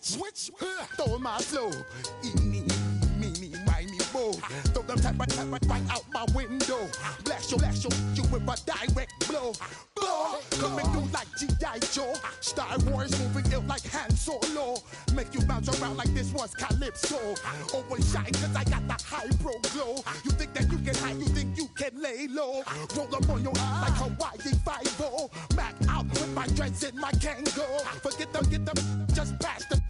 Switch, throw my flow. Eeny, meeny, miny, mo. Throw them type right out my window. Blast you with a direct blow. Blow, coming through like G.I. Joe. Star Wars moving ill like Han Solo. Make you bounce around like this was Calypso. Always shine cause I got the high pro glow. You think that you can hide, you think you can lay low. Roll up on your eyes like Hawaii 5-0. Back out with my dreads in my Kango. Forget them, get them, just pass the.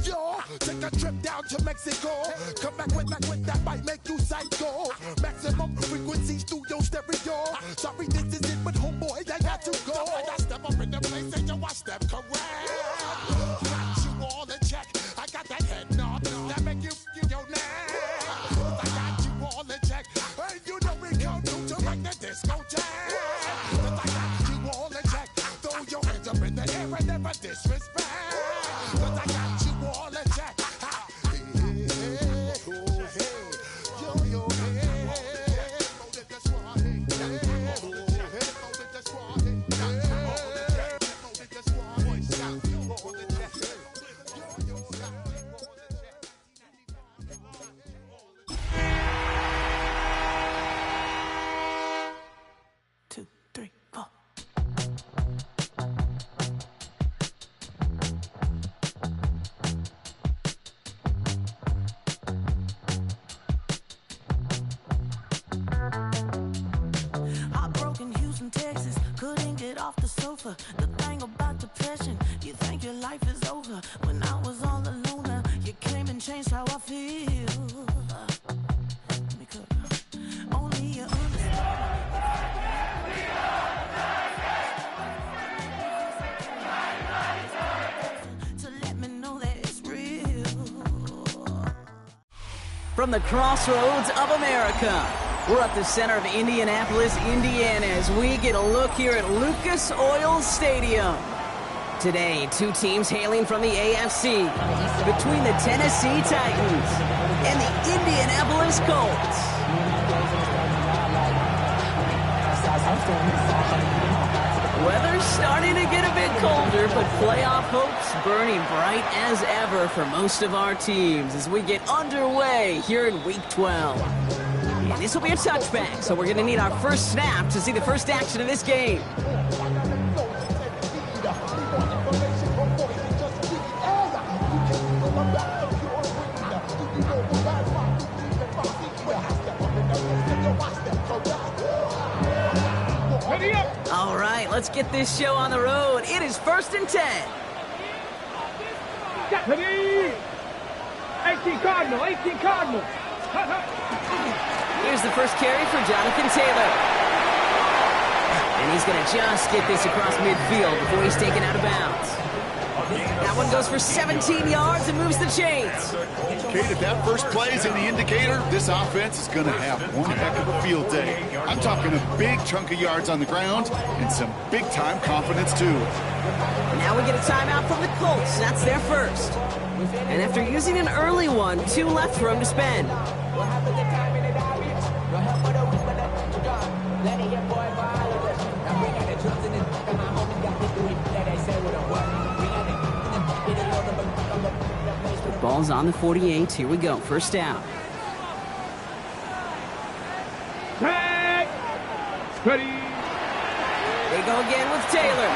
Yo, take a trip down to Mexico. Come back with that might make you psycho. Maximum frequencies through your stereo. Sorry, this is it, but homeboy, I got to go. So I got step up in the place and you watch step correct. Got you all in check. I got that head nod that make you feel your neck. I got you all in check. Hey, you know we come through to make the disco jack. I got you all in check. Throw your hands up in the air and never disrespect. Cause I got you all in check. Hey, yo, yo, hey. The thing about depression, you think your life is over. When I was all alone, you came and changed how I feel. Only you understand. To let me know that it's real. From the crossroads of America, we're at the center of Indianapolis, Indiana, as we get a look here at Lucas Oil Stadium. Today, two teams hailing from the AFC, between the Tennessee Titans and the Indianapolis Colts. Weather's starting to get a bit colder, but playoff hopes burning bright as ever for most of our teams as we get underway here in Week 12. And this will be a touchback, so we're going to need our first snap to see the first action of this game. All right, let's get this show on the road. It is 1st and 10. 18 Cardinal. Here's the first carry for Jonathan Taylor. And he's going to just get this across midfield before he's taken out of bounds. That one goes for 17 yards and moves the chains. Kate, if that first play is in the indicator, this offense is going to have one heck of a field day. I'm talking a big chunk of yards on the ground and some big-time confidence, too. Now we get a timeout from the Colts. That's their first. And after using an early one, 2 left for him to spend. The ball's on the 48. Here we go. First down. Ready. They go again with Taylor.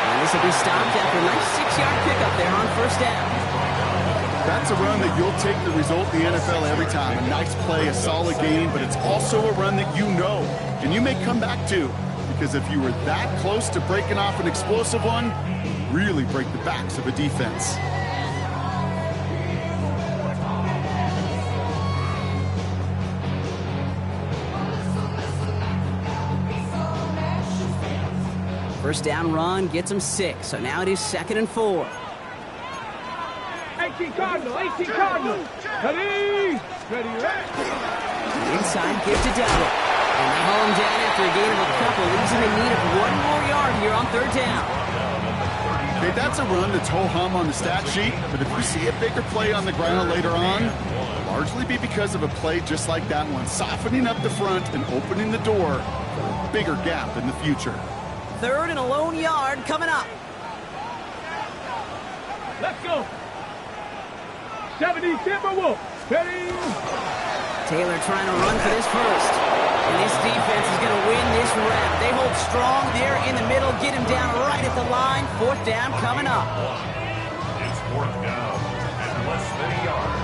And this will be stopped after a nice 6-yard pickup there on first down. That's a run that you'll take the result in the NFL every time. A nice play, a solid game, but it's also a run that you know, and you may come back to. Because if you were that close to breaking off an explosive one, really break the backs of a defense. First down run gets him 6, so now it is 2nd and 4. 18 Cardinal. Ready. Inside, give to Dowdle. And they haul him down after a gain of a couple, leaves him in need of 1 more yard here on 3rd down. Okay, that's a run that's ho-hum on the stat sheet, but if we see a bigger play on the ground later on, it'll largely be because of a play just like that one, softening up the front and opening the door for a bigger gap in the future. 3rd and a lone yard coming up. Let's go. 70 Timberwolves. Ready? Taylor trying to run for this first. And this defense is going to win this round. They hold strong there in the middle. Get him down right at the line. Fourth down coming up. It's fourth down and less than a yard.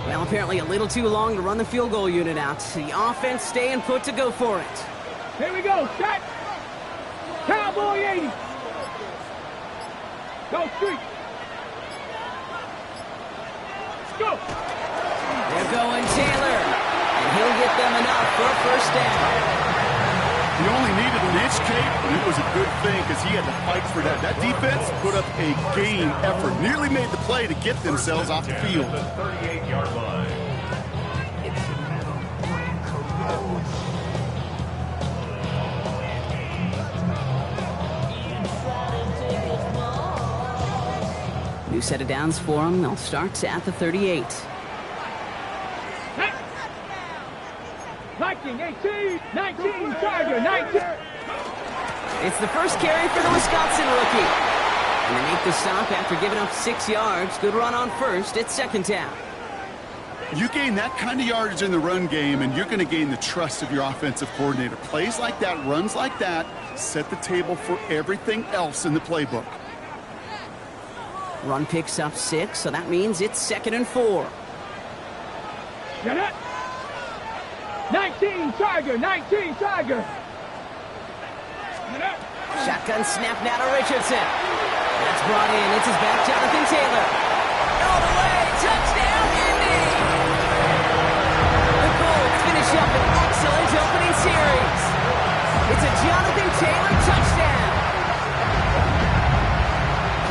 Well, apparently a little too long to run the field goal unit out. The offense staying put to go for it. Here we go. Set. Cowboy 80. Go street. Let's go. They're going Taylor. And he'll get them enough for a first down. He only needed an inch, Kate, and it was a good thing because he had to fight for that. That defense put up a game effort, nearly made the play to get themselves off the field. The 38-yard line. New set of downs for them. They'll start at the 38. 19, 18, 19, Tiger, 19. It's the first carry for the Wisconsin rookie. And they make the stop after giving up 6 yards. Good run on first. It's second down. You gain that kind of yardage in the run game, and you're going to gain the trust of your offensive coordinator. Plays like that, runs like that, set the table for everything else in the playbook. Run picks up 6, so that means it's 2nd and 4. Get it. 19, Tiger, 19, Tiger. Shotgun snap now to Richardson. That's brought in. It's his back, Jonathan Taylor. All the way. Touchdown, Indy. The Colts finish up an excellent opening series. It's a Jonathan Taylor touchdown.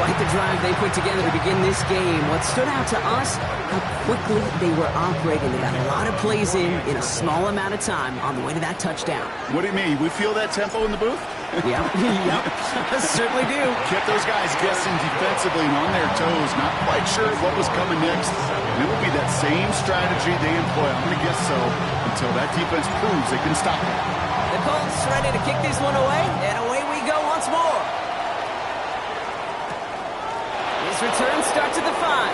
Quite the drive they put together to begin this game. What stood out to us, how quickly they were operating. They got a lot of plays in a small amount of time on the way to that touchdown. What do you mean? We feel that tempo in the booth? Yep, yep, certainly do. Kept those guys guessing defensively and on their toes, not quite sure what was coming next. And it will be that same strategy they employ, I'm going to guess so, until that defense proves they can stop it. The Colts ready to kick this one away, and away we go once more. His return starts at the 5.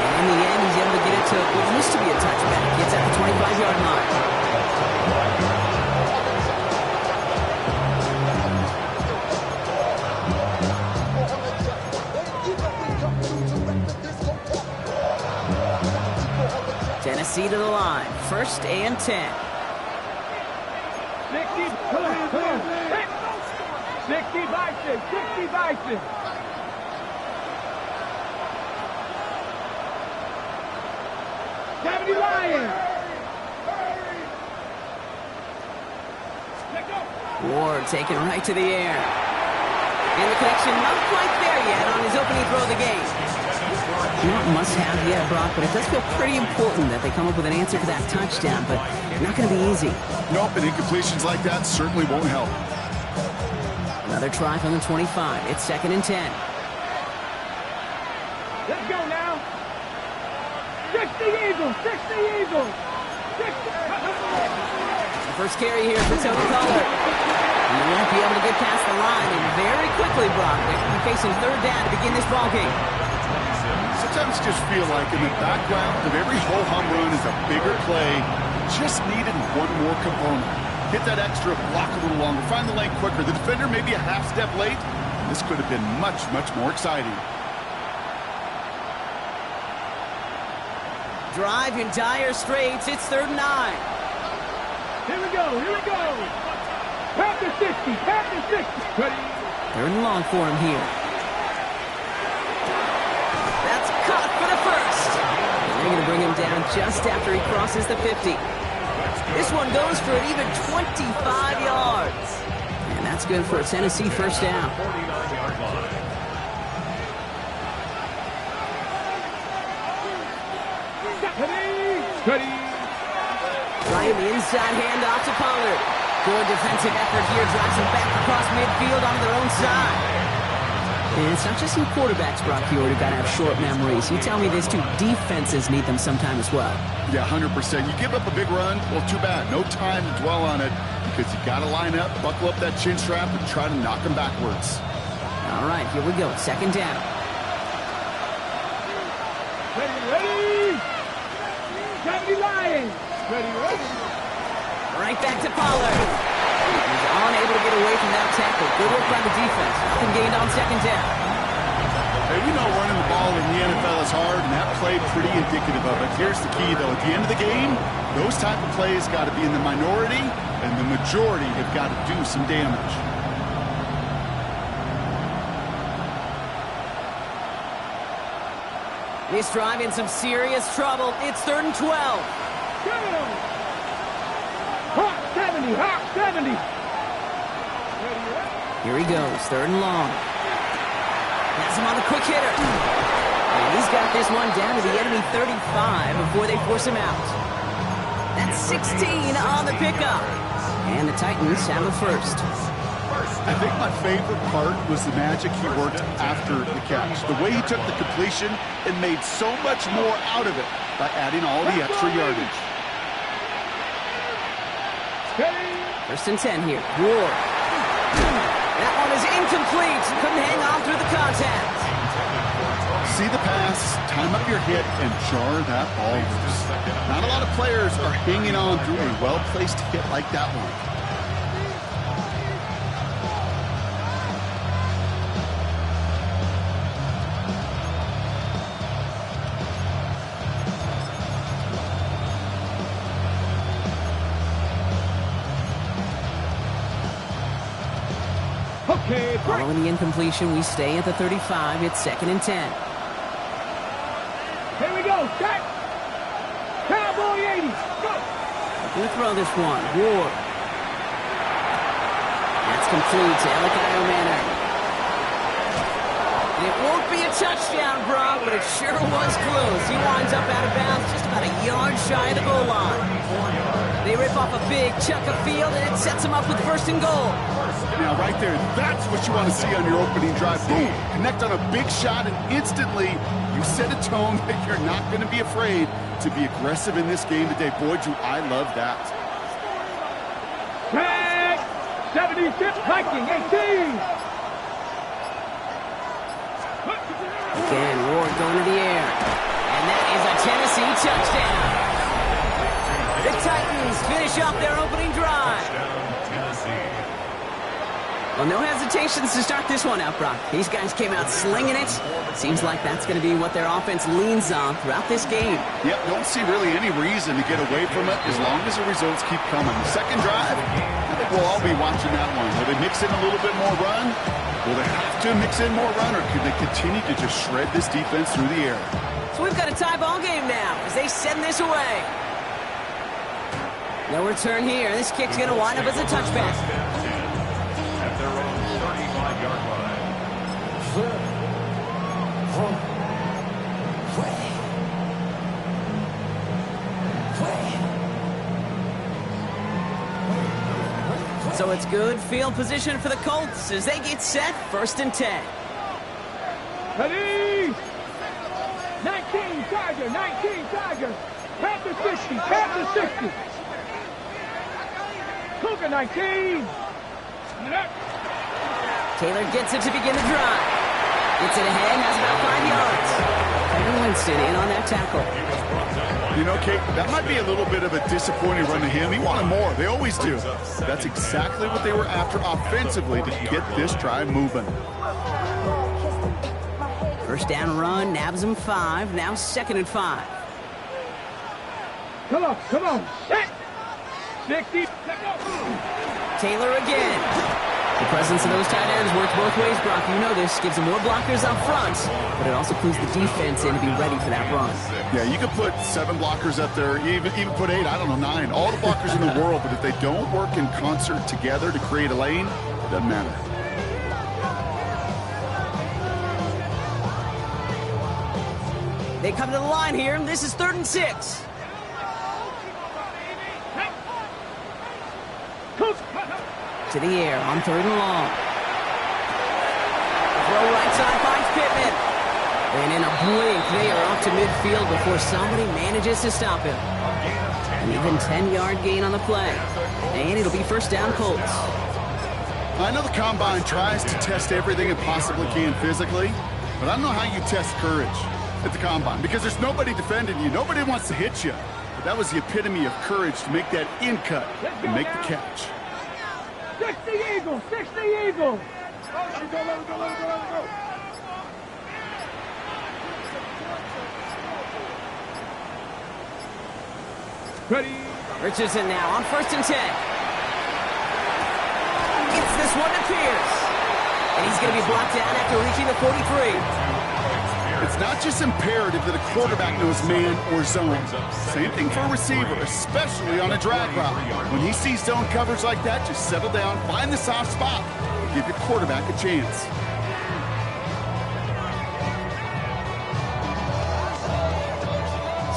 And in the end, he's able to get it to what used to be a touchback. Gets at the 25-yard line. Tennessee to the line. 1st and 10. 60, come on. 60 Bison, 60 Bison. Lions. Ward taken right to the air. And the connection not quite there yet on his opening throw of the game. Not must have yet, Brock, but it does feel pretty important that they come up with an answer for that touchdown, but not going to be easy. Nope, and incompletions like that certainly won't help. Another try from the 25. It's 2nd and 10. Let's go now. 60 Eagles, 60 Eagles. 60. The first carry here for Tenn Colts. He won't be able to get past the line, and very quickly, Brock, they're going to be facing 3rd down to begin this ball game. Sometimes just feel like in the background of every ho-hum run is a bigger play. Just needed one more component. Hit that extra, block a little longer, find the lane quicker. The defender may be a half step late. This could have been much, much more exciting. Drive in dire straits. It's 3rd and 9. Here we go, here we go. Panther 60, Panther 60. Ready? 3rd and long for him here. That's caught for the first. And they're going to bring him down just after he crosses the 50. This one goes for an even 25 yards. And that's good for a Tennessee first down. 49-yard line. Ready? Trying the inside handoff to Pollard. Good defensive effort here. Drives him back across midfield onto their own side. And it's not just some quarterbacks, Brock, here who got to have short memories. You tell me this too, defenses need them sometime as well. Yeah, 100%. You give up a big run, well, too bad. No time to dwell on it because you got to line up, buckle up that chin strap, and try to knock them backwards. All right, here we go. Second down. Ready! 70 Lions! Ready! Right back to Pollard. He's unable to get away from that tackle. Good work by the defense. Nothing gained on second down. Hey, we know running the ball in the NFL is hard, and that play pretty indicative of it. Here's the key, though. At the end of the game, those type of plays got to be in the minority, and the majority have got to do some damage. This drive in some serious trouble. It's 3rd and 12. Go! Hawk 70! Hawk 70! Here he goes, 3rd and long. Has him on the quick hitter. And he's got this one down to the enemy 35 before they force him out. That's 16 on the pickup. And the Titans have a first. I think my favorite part was the magic he worked after the catch. The way he took the completion and made so much more out of it by adding all the extra yardage. 1st and 10 here. Ward. That one is incomplete. Couldn't hang on through the contact. See the pass, time up your hit, and jar that ball loose. Not a lot of players are hanging on through a well-placed hit like that one. Following the incompletion, we stay at the 35. It's 2nd and 10. Here we go. Set. Cowboy 80. Go. Who'll throw this one? Ward. That's complete to Elikayo Manor. It won't be a touchdown, Brock, but it sure was close. He winds up out of bounds just about a yard shy of the goal line. They rip off a big chunk of field, and it sets them up with 1st and goal. Now, right there, that's what you want to see on your opening drive. Boom! Connect on a big shot, and instantly you set a tone that you're not going to be afraid to be aggressive in this game today. Boy, do I love that. Tag! 76, Viking, 18! Again, Ward going to the air. And that is a Tennessee touchdown. The Titans finish off their opening drive. Well, no hesitations to start this one out, Brock. These guys came out slinging it. Seems like that's going to be what their offense leans on throughout this game. Yep, don't see really any reason to get away from it as long as the results keep coming. The second drive, I think we'll all be watching that one. Will they mix in a little bit more run? Will they have to mix in more run, or could they continue to just shred this defense through the air? So we've got a tie ball game now as they send this away. No return here. This kick's going to wind up as a touchback. At their own 35-yard line. So it's good field position for the Colts as they get set. 1st and 10. Ready? 19 Tiger, 19 Tiger. Panther 60, Panther 60. Cougar 19. Taylor gets it to begin the drive. Gets it ahead, has about 5 yards. And Winston in on that tackle. You know, Kate, that might be a little bit of a disappointing run to him. He wanted more. They always do. That's exactly what they were after offensively to get this drive moving. 1st down run, nabs him 5. Now 2nd and 5. Come on, come on. Set. 60. Taylor again. The presence of those tight ends works both ways, Brock. You know this. Gives them more blockers up front, but it also clues the defense in to be ready for that run. Yeah, you could put 7 blockers up there, even put 8, I don't know, 9. All the blockers in the world, but if they don't work in concert together to create a lane, it doesn't matter. They come to the line here. This is 3rd and 6. To the air on 3rd and long. Throw right outside, finds Pittman. And in a blink, they are off to midfield before somebody manages to stop him. An even 10-yard gain on the play. And it'll be first down Colts. I know the Combine tries to test everything it possibly can physically, but I don't know how you test courage at the Combine because there's nobody defending you. Nobody wants to hit you. But that was the epitome of courage to make that in cut and make the catch. 60 Eagles! 60 Eagles! Let it go. Ready? Richardson now on 1st and 10. Gets this one to Pierce. And he's going to be blocked down after reaching the 43. It's not just imperative that a quarterback knows man or zone. Same thing for a receiver, especially on a drag route. When he sees zone coverage like that, just settle down, find the soft spot, and give your quarterback a chance.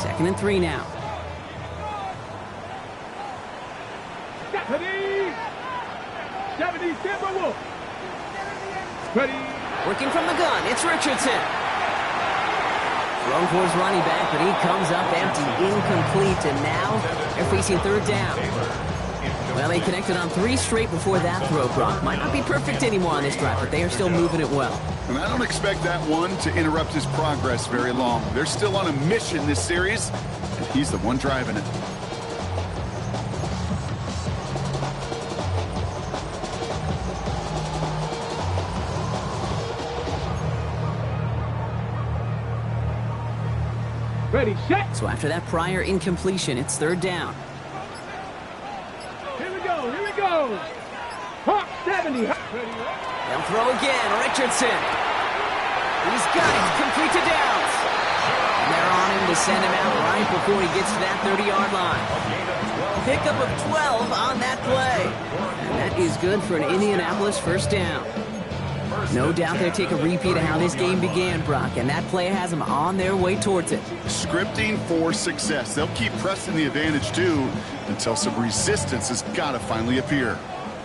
Second and 3 now. Ready? 70 Timberwolves. Ready? Working from the gun, it's Richardson. Thrown for his running back, but he comes up empty, incomplete, and now they're facing 3rd down. Well, they connected on 3 straight before that throw, Brock. Might not be perfect anymore on this drive, but they are still moving it well. And I don't expect that one to interrupt his progress very long. They're still on a mission this series, and he's the one driving it. Ready, set. So after that prior incompletion, it's 3rd down. Here we go. Hawk 70. Ready, They'll throw again, Richardson. He's got it, complete to Downs. And they're on him to send him out right before he gets to that 30-yard line. Pickup of 12 on that play. And that is good for an Indianapolis 1st down. No doubt they'll take a repeat of how this game began, Brock, and that play has them on their way towards it. Scripting for success. They'll keep pressing the advantage, too, until some resistance has got to finally appear.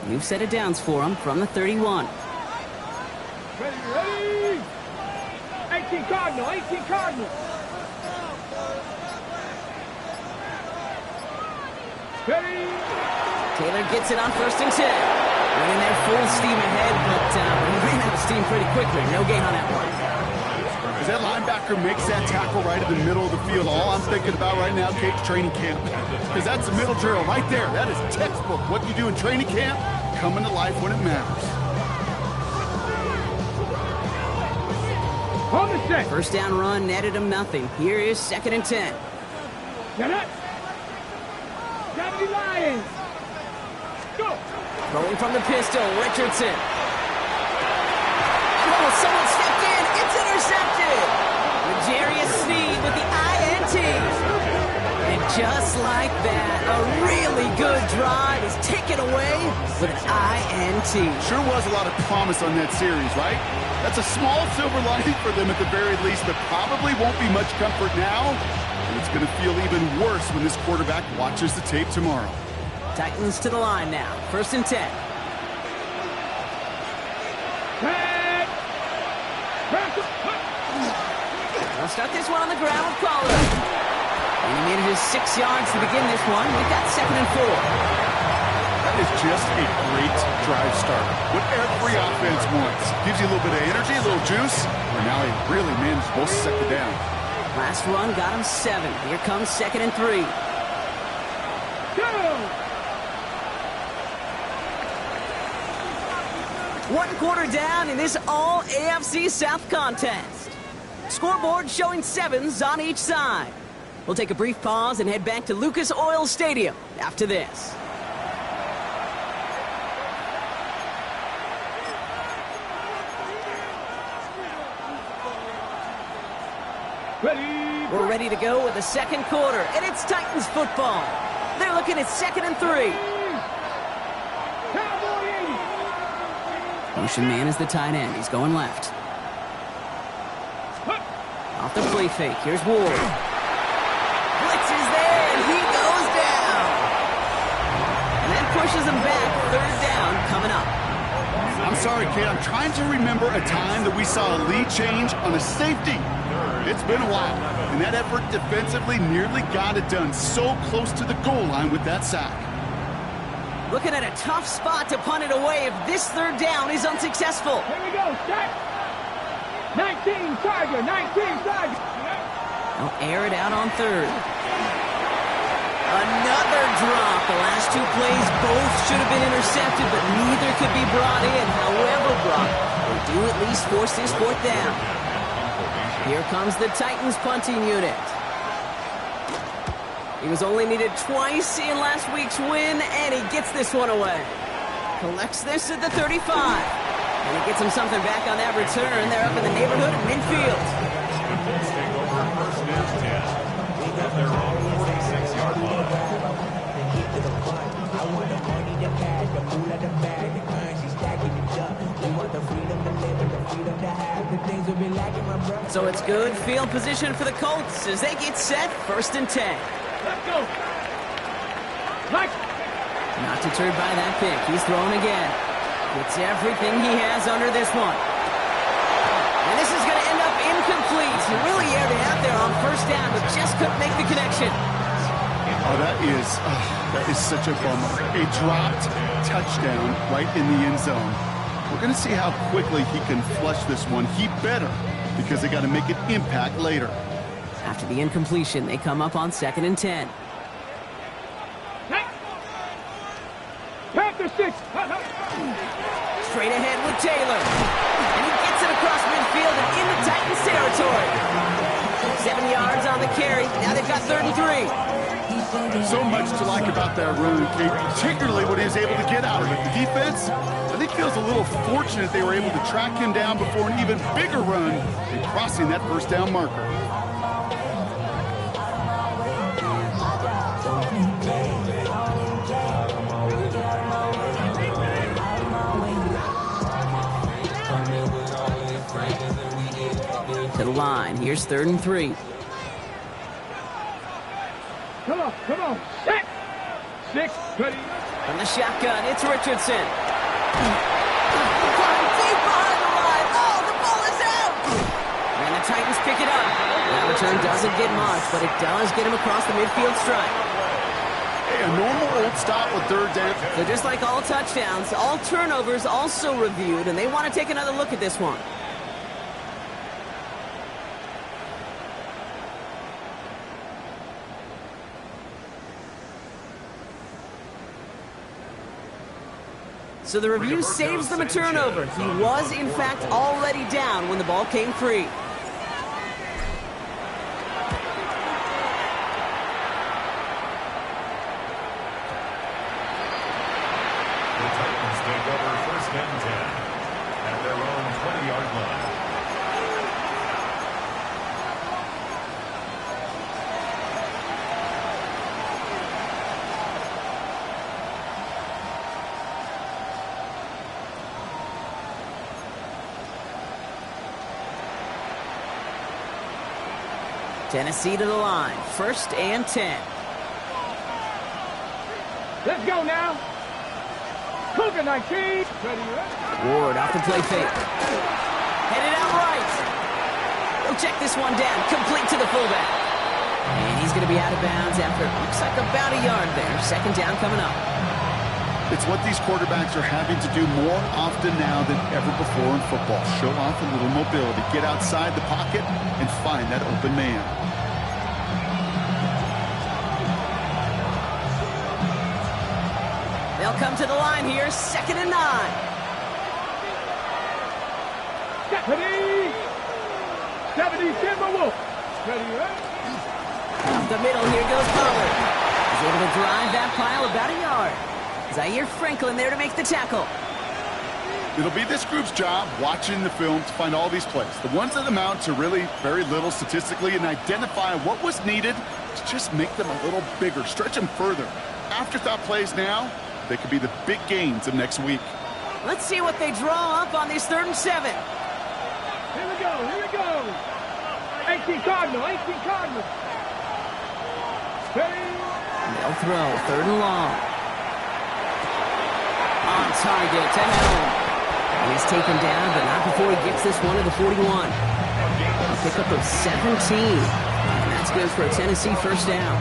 You've set it downs for them from the 31. Ready. 18 Cardinal. Ready. Taylor gets it on 1st and 10. Running there full steam ahead, but he ran out of steam pretty quickly. No gain on that one. As that linebacker makes that tackle right in the middle of the field, all I'm thinking about right now, Kate's training camp. Because that's a middle drill right there. That is textbook. What you do in training camp, coming to life when it matters. On the set. 1st down run netted him nothing. Here is 2nd and 10. Get up. 70 Lions. Go. Rolling from the pistol, Richardson. Oh, someone stepped in. It's intercepted. L'Jarius Sneed with the INT. And just like that, a really good drive is taken away with an INT. Sure was a lot of promise on that series, right? That's a small silver lining for them at the very least, but probably won't be much comfort now. And it's going to feel even worse when this quarterback watches the tape tomorrow. Titans to the line now. 1st and 10. They'll start this one on the ground with Pollard. And he made it his 6 yards to begin this one. We've got 2nd and 4. That is just a great drive start. What every offense wants. Gives you a little bit of energy, a little juice, and now he really managed both to second down. Last run got him 7. Here comes 2nd and 3. Go! 1 quarter down in this all AFC South contest. Scoreboard showing 7s on each side. We'll take a brief pause and head back to Lucas Oil Stadium after this. Ready. We're ready to go with the 2nd quarter, and it's Titans football. They're looking at 2nd and 3. Motion man is the tight end. He's going left. Off the play fake. Here's Ward. Blitz is there, and he goes down. And that pushes him back. 3rd down coming up. I'm sorry, kid. I'm trying to remember a time that we saw a lead change on a safety. It's been a while, and that effort defensively nearly got it done. So close to the goal line with that sack. Looking at a tough spot to punt it away if this third down is unsuccessful. Here we go, set. 19 Tiger, 19 Tiger. They'll air it out on third. Another drop. The last two plays both should have been intercepted, but neither could be brought in. However brought, they do at least force this fourth down. Here comes the Titans punting unit. He was only needed twice in last week's win, and he gets this one away. Collects this at the 35. And he gets him something back on that return. They're up in the neighborhood of midfield. Colts take over first and 10 at their own 46-yard line. So it's good field position for the Colts as they get set first and 10. Let's go. Mike. Not deterred by that pick. He's throwing again. Gets everything he has under this one. And this is going to end up incomplete. He really aired it out there on first down, but just couldn't make the connection. Oh, that is such a bummer. A dropped touchdown right in the end zone. We're going to see how quickly he can flush this one. He better, because they got to make an impact later. After the incompletion, they come up on second and 10. Panther 6. Straight ahead with Taylor. And he gets it across midfield and into Titans territory. 7 yards on the carry. Now they've got 33. So much to like about that run, Kate, particularly what he was able to get out of it. The defense, I think, feels a little fortunate they were able to track him down before an even bigger run and crossing that first down marker. To the line. Here's third and 3. Come on. 6. Ready. From the shotgun, it's Richardson. Deep behind the line. Oh, the ball is out! And the Titans pick it up. That return doesn't get much, but it does get him across the midfield stripe. Hey, a normal old stop with third down. So just like all touchdowns, all turnovers also reviewed, and they want to take another look at this one. So the review saves them a turnover. He was, in fact, already down when the ball came free. The Titans take over first and 10 at their own 20-yard line. Tennessee to the line. First and 10. Let's go now. Cougar 19. Ready. Ward off the play fake. Headed out right. We'll check this one down. Complete to the fullback. And he's going to be out of bounds after it looks like about a yard there. Second down coming up. It's what these quarterbacks are having to do more often now than ever before in football. Show off a little mobility. Get outside the pocket and find that open man. They'll come to the line here. Second and 9. Ready. 70 Timberwolf. Ready. Up the middle, here goes Pollard. He's able to drive that pile about a yard. Zaire Franklin there to make the tackle. It'll be this group's job watching the film to find all these plays. The ones that amount to really very little statistically and identify what was needed to just make them a little bigger, stretch them further. Afterthought plays now, they could be the big gains of next week. Let's see what they draw up on this 3rd and 7. Here we go. 18 Cardinal. Ready. They'll throw. 3rd and long. On target. Tenn. And he's taken down, but not before he gets this one to the 41. A pickup of 17. And that's good for a Tennessee first down.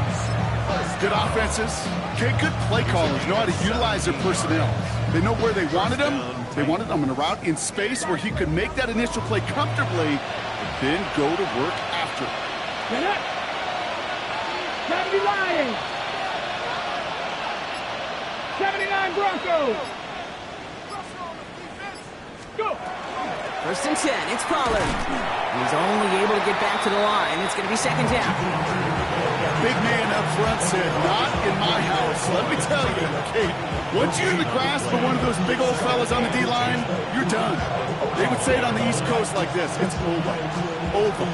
Good offenses. Okay, good play callers know how to utilize their personnel. They know where they wanted him. They wanted him in a route in space where he could make that initial play comfortably and then go to work after. Get up. 70 Lions. 79 Broncos. Go. First and 10, it's Pollard. He's only able to get back to the line. It's going to be second down. Big man up front said, not in my house. Let me tell you, Kate, once you're in the grasp of one of those big old fellas on the D-line, you're done. They would say it on the East Coast like this, it's over. Over.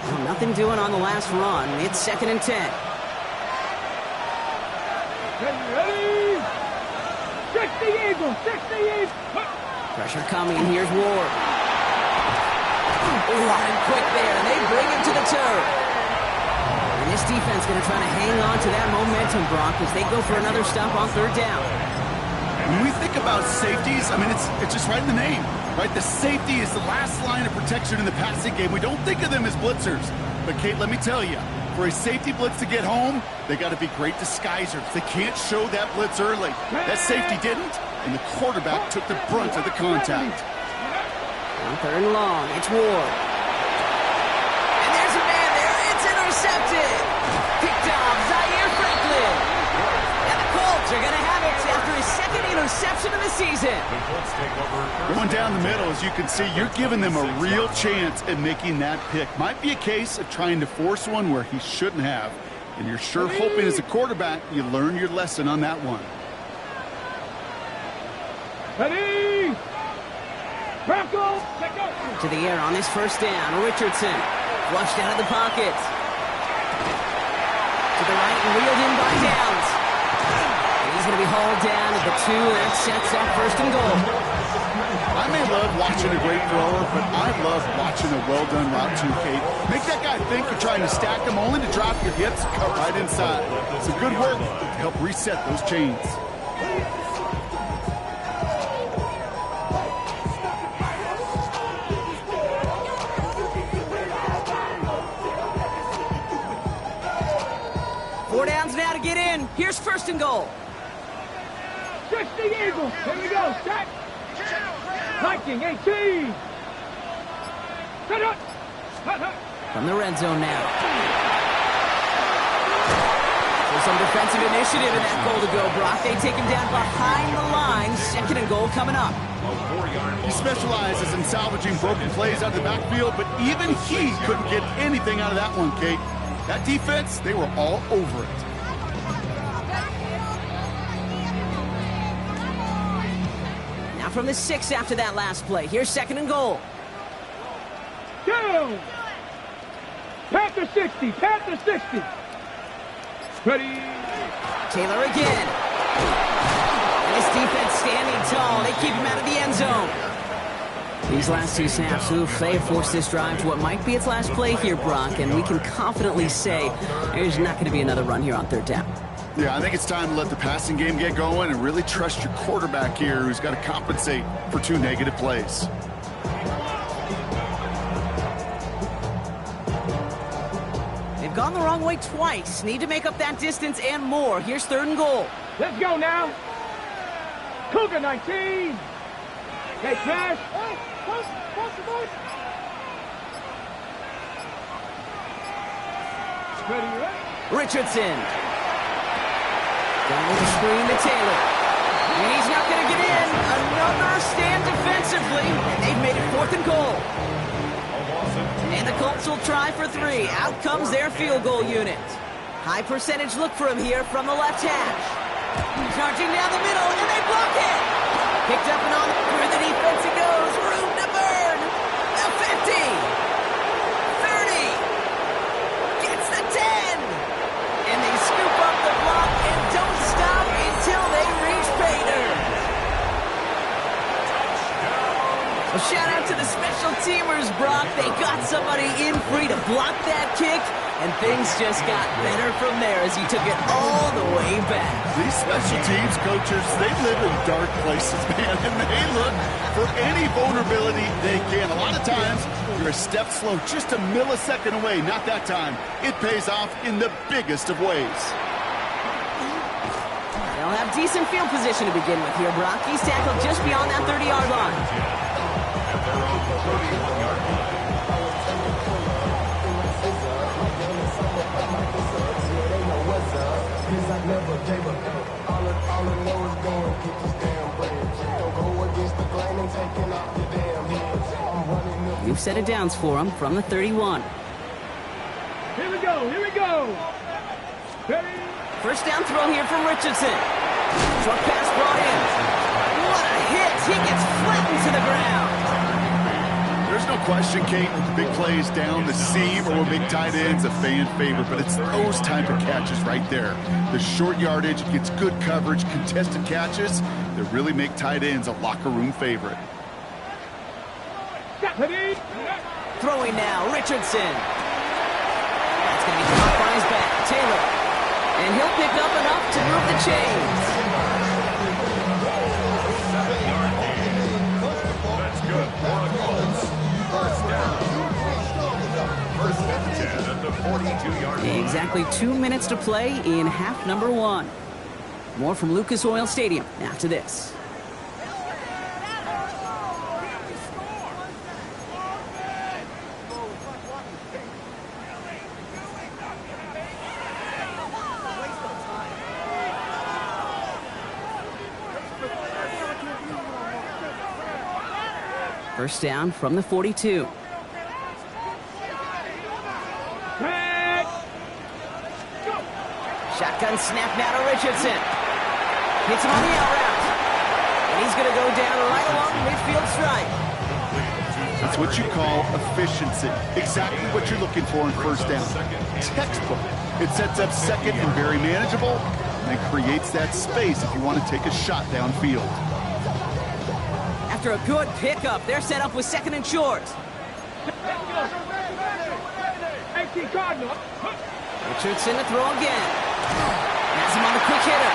Well, nothing doing on the last run. It's second and 10. Ready? 60 Eagles, 60 Eagles. Pressure coming. Here's Ward. Line quick there, and they bring him to the turf. And this defense going to try to hang on to that momentum, Brock, as they go for another stop on third down. When we think about safeties, I mean, it's just right in the name, right? The safety is the last line of protection in the passing game. We don't think of them as blitzers. But, Kate, let me tell you, for a safety blitz to get home, they got to be great disguisers. They can't show that blitz early. That safety didn't, and the quarterback took the brunt of the contact. On third and long, it's Ward. And there's a man there. It's intercepted. Picked off Zaire Franklin. And the Colts are going to have it after his second interception of the season. The Colts take over. Going down the middle, as you can see, you're giving them a real chance at making that pick. Might be a case of trying to force one where he shouldn't have. And you're sure hoping as a quarterback you learn your lesson on that one. Ready? Broncos, To the air on this first down. Richardson flushed out of the pocket. To the right and wheeled in by Downs. And he's going to be hauled down at the 2, and that sets up first and goal. I may love watching a great thrower, but I love watching a well-done route too, Kate. Make that guy think you're trying to stack him only to drop your hips and cut right inside. Some good work to help reset those chains. Now to get in. Here's first and goal. 60 Eagles. Here we go. Set. Viking 18. Set up. From the red zone now. So some defensive initiative in that goal to go, Brock. They take him down behind the line. Second and goal coming up. He specializes in salvaging broken plays out of the backfield, but even he couldn't get anything out of that one, Kate. That defense, they were all over it. Now from the 6 after that last play. Here's second and goal. Down. Panther 60. Panther 60. Ready. Taylor again. And this defense standing tall. They keep him out of the end zone. These last 2 snaps, they have forced this drive to what might be its last play here, Brock, and we can confidently say there's not going to be another run here on third down. Yeah, I think it's time to let the passing game get going and really trust your quarterback here, who's got to compensate for 2 negative plays. They've gone the wrong way twice. Need to make up that distance and more. Here's third and goal. Let's go now. Cougar 19. Hey, Cash. Ready. Richardson. Down with the screen to Taylor. And he's not going to get in. Another stand defensively. And they've made it fourth and goal. And the Colts will try for 3. Out comes their field goal unit. High percentage look for him here from the left hash. Charging down the middle, and they block it. Picked up and on through the defense it goes. Room to burn. The 50. 30. Gets the 10. And they scoop up the block and don't stop until they reach pay dirt. Well, shout out to the special teamers, Brock. They got somebody in free to block that kick, and things just got better from there as he took it all the way back. These special teams coaches, they live in dark places, man, and they look for any vulnerability they can. A lot of times, you're a step slow, just a millisecond away. Not that time. It pays off in the biggest of ways. They'll have decent field position to begin with here, Brock. He's tackled just beyond that 30-yard line. New set of downs for him from the 31. Here we go, here we go. Ready? First down throw here from Richardson. Short pass brought in. What a hit! He gets flattened to the ground. There's no question, Kate, with the big plays down the seam or with big tight ends, a fan favorite, but it's those type of catches right there. The short yardage, gets good coverage, contested catches that really make tight ends a locker room favorite. Throwing now, Richardson. That's going to be caught by his back, Taylor. And he'll pick up enough to move the chains. That's good for the Colts. First down. First and 10 at the 42-yard line. Exactly 2 minutes to play in half number 1. More from Lucas Oil Stadium after this. First down from the 42. Shotgun snap now to Richardson. Hits him on the out route. And he's going to go down right along the midfield stripe. That's what you call efficiency. Exactly what you're looking for in first down. Textbook. It sets up second and very manageable, and it creates that space if you want to take a shot downfield. After a good pickup, they're set up with second and short. Richardson to throw again. Has him on the quick hitter.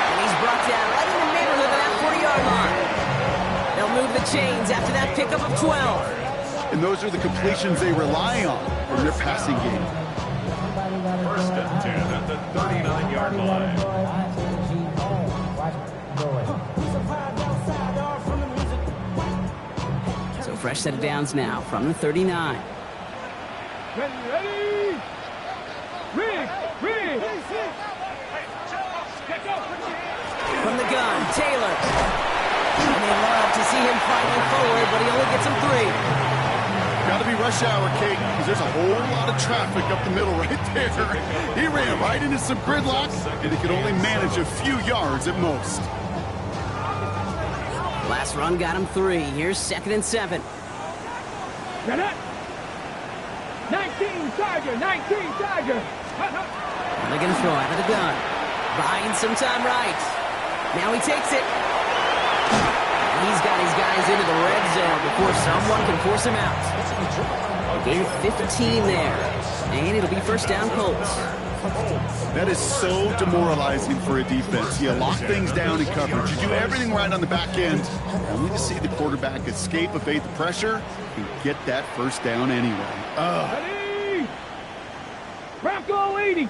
And he's brought down right in the neighborhood of that 40-yard line. They'll move the chains after that pickup of 12. And those are the completions they rely on in their passing game. First and 10 at the 39-yard line. So fresh set of downs now from the 39. Ready? Rig! From the gun, Taylor. And they love to see him fighting forward, but he only gets him 3. Got to be rush hour, Kate, because there's a whole lot of traffic up the middle right there. He ran right into some gridlock, and he could only manage a few yards at most. Last run got him 3. Here's second and 7. Get it? 19 Tiger! They're going to throw out of the gun. Buying some time right. Now he takes it. He's got his guys into the red zone before someone can force him out. Gain 15 there. And it'll be first down Colts. That is so demoralizing for a defense. You lock things down in coverage. You do everything right on the back end, only to see the quarterback escape, evade the pressure, and get that first down anyway. Ready? Bronco 80.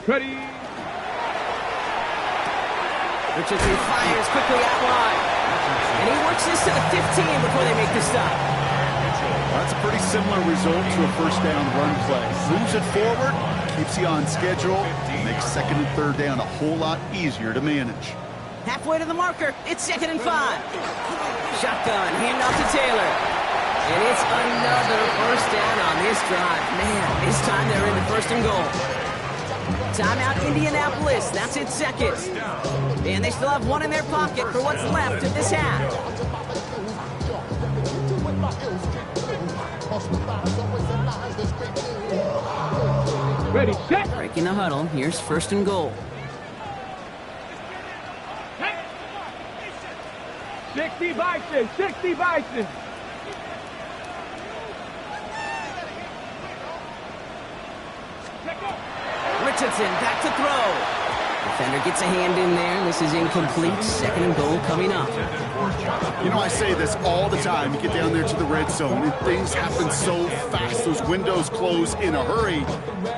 Ready? Richardson fires quickly out wide. And he works this to the 15 before they make the stop. That's a pretty similar result to a first down run play. Moves it forward, keeps you on schedule, makes second and third down a whole lot easier to manage. Halfway to the marker, it's second and 5. Shotgun, handoff to Taylor. And it's another first down on this drive. Man, this time they're in the first and goal. Timeout Indianapolis, that's its second. And they still have one in their pocket for what's left of this half. Ready, set. Breaking the huddle, here's first and goal. 60 Bison. Richardson back to throw. Defender gets a hand in there. This is incomplete. 2nd and goal coming up. You know, I say this all the time. You get down there to the red zone, and things happen so fast. Those windows close in a hurry.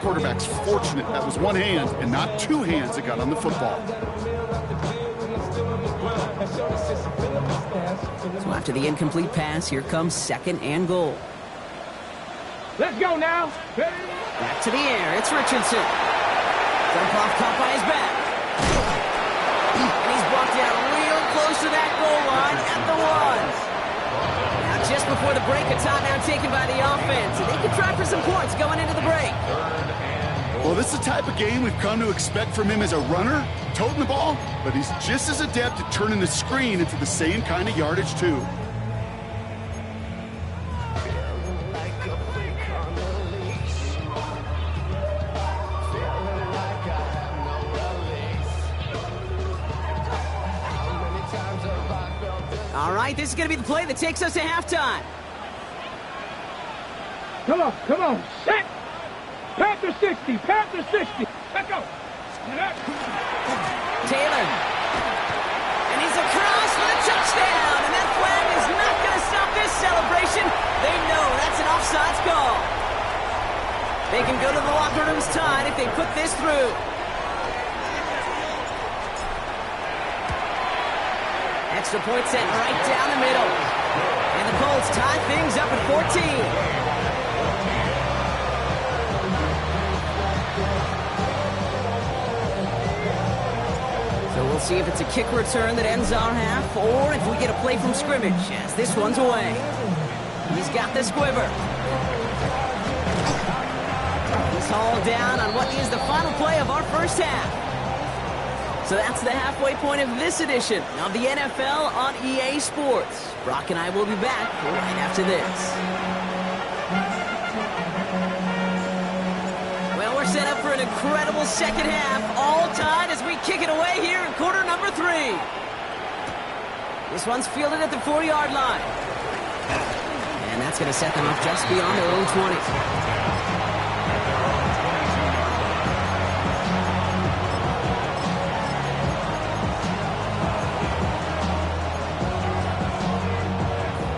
Quarterback's fortunate that was one hand and not two hands that got on the football. So after the incomplete pass, here comes 2nd and goal. Let's go now. Back to the air. It's Richardson. Dump off caught by his back. And he's brought down real close to that goal line at the 1. Now just before the break, a timeout taken by the offense. And they can try for some points going into the break. Well, this is the type of game we've come to expect from him as a runner, toting the ball, but he's just as adept at turning the screen into the same kind of yardage, too. All right, this is going to be the play that takes us to halftime. Come on, set! Panther 60, Panther 60. Let's go. Taylor. And he's across for the touchdown. And that flag is not going to stop this celebration. They know that's an offsides call. They can go to the locker rooms tied if they put this through. Extra point set right down the middle. And the Colts tie things up at 14. So we'll see if it's a kick return that ends our half, or if we get a play from scrimmage, as this one's away. He's got the squiver. He's hauled down on what is the final play of our first half. So that's the halfway point of this edition of the NFL on EA Sports. Brock and I will be back right after this. Well, we're set up for an incredible second half, all tied as we kick it away here in quarter number 3. This one's fielded at the 4-yard line. And that's going to set them up just beyond their own 20.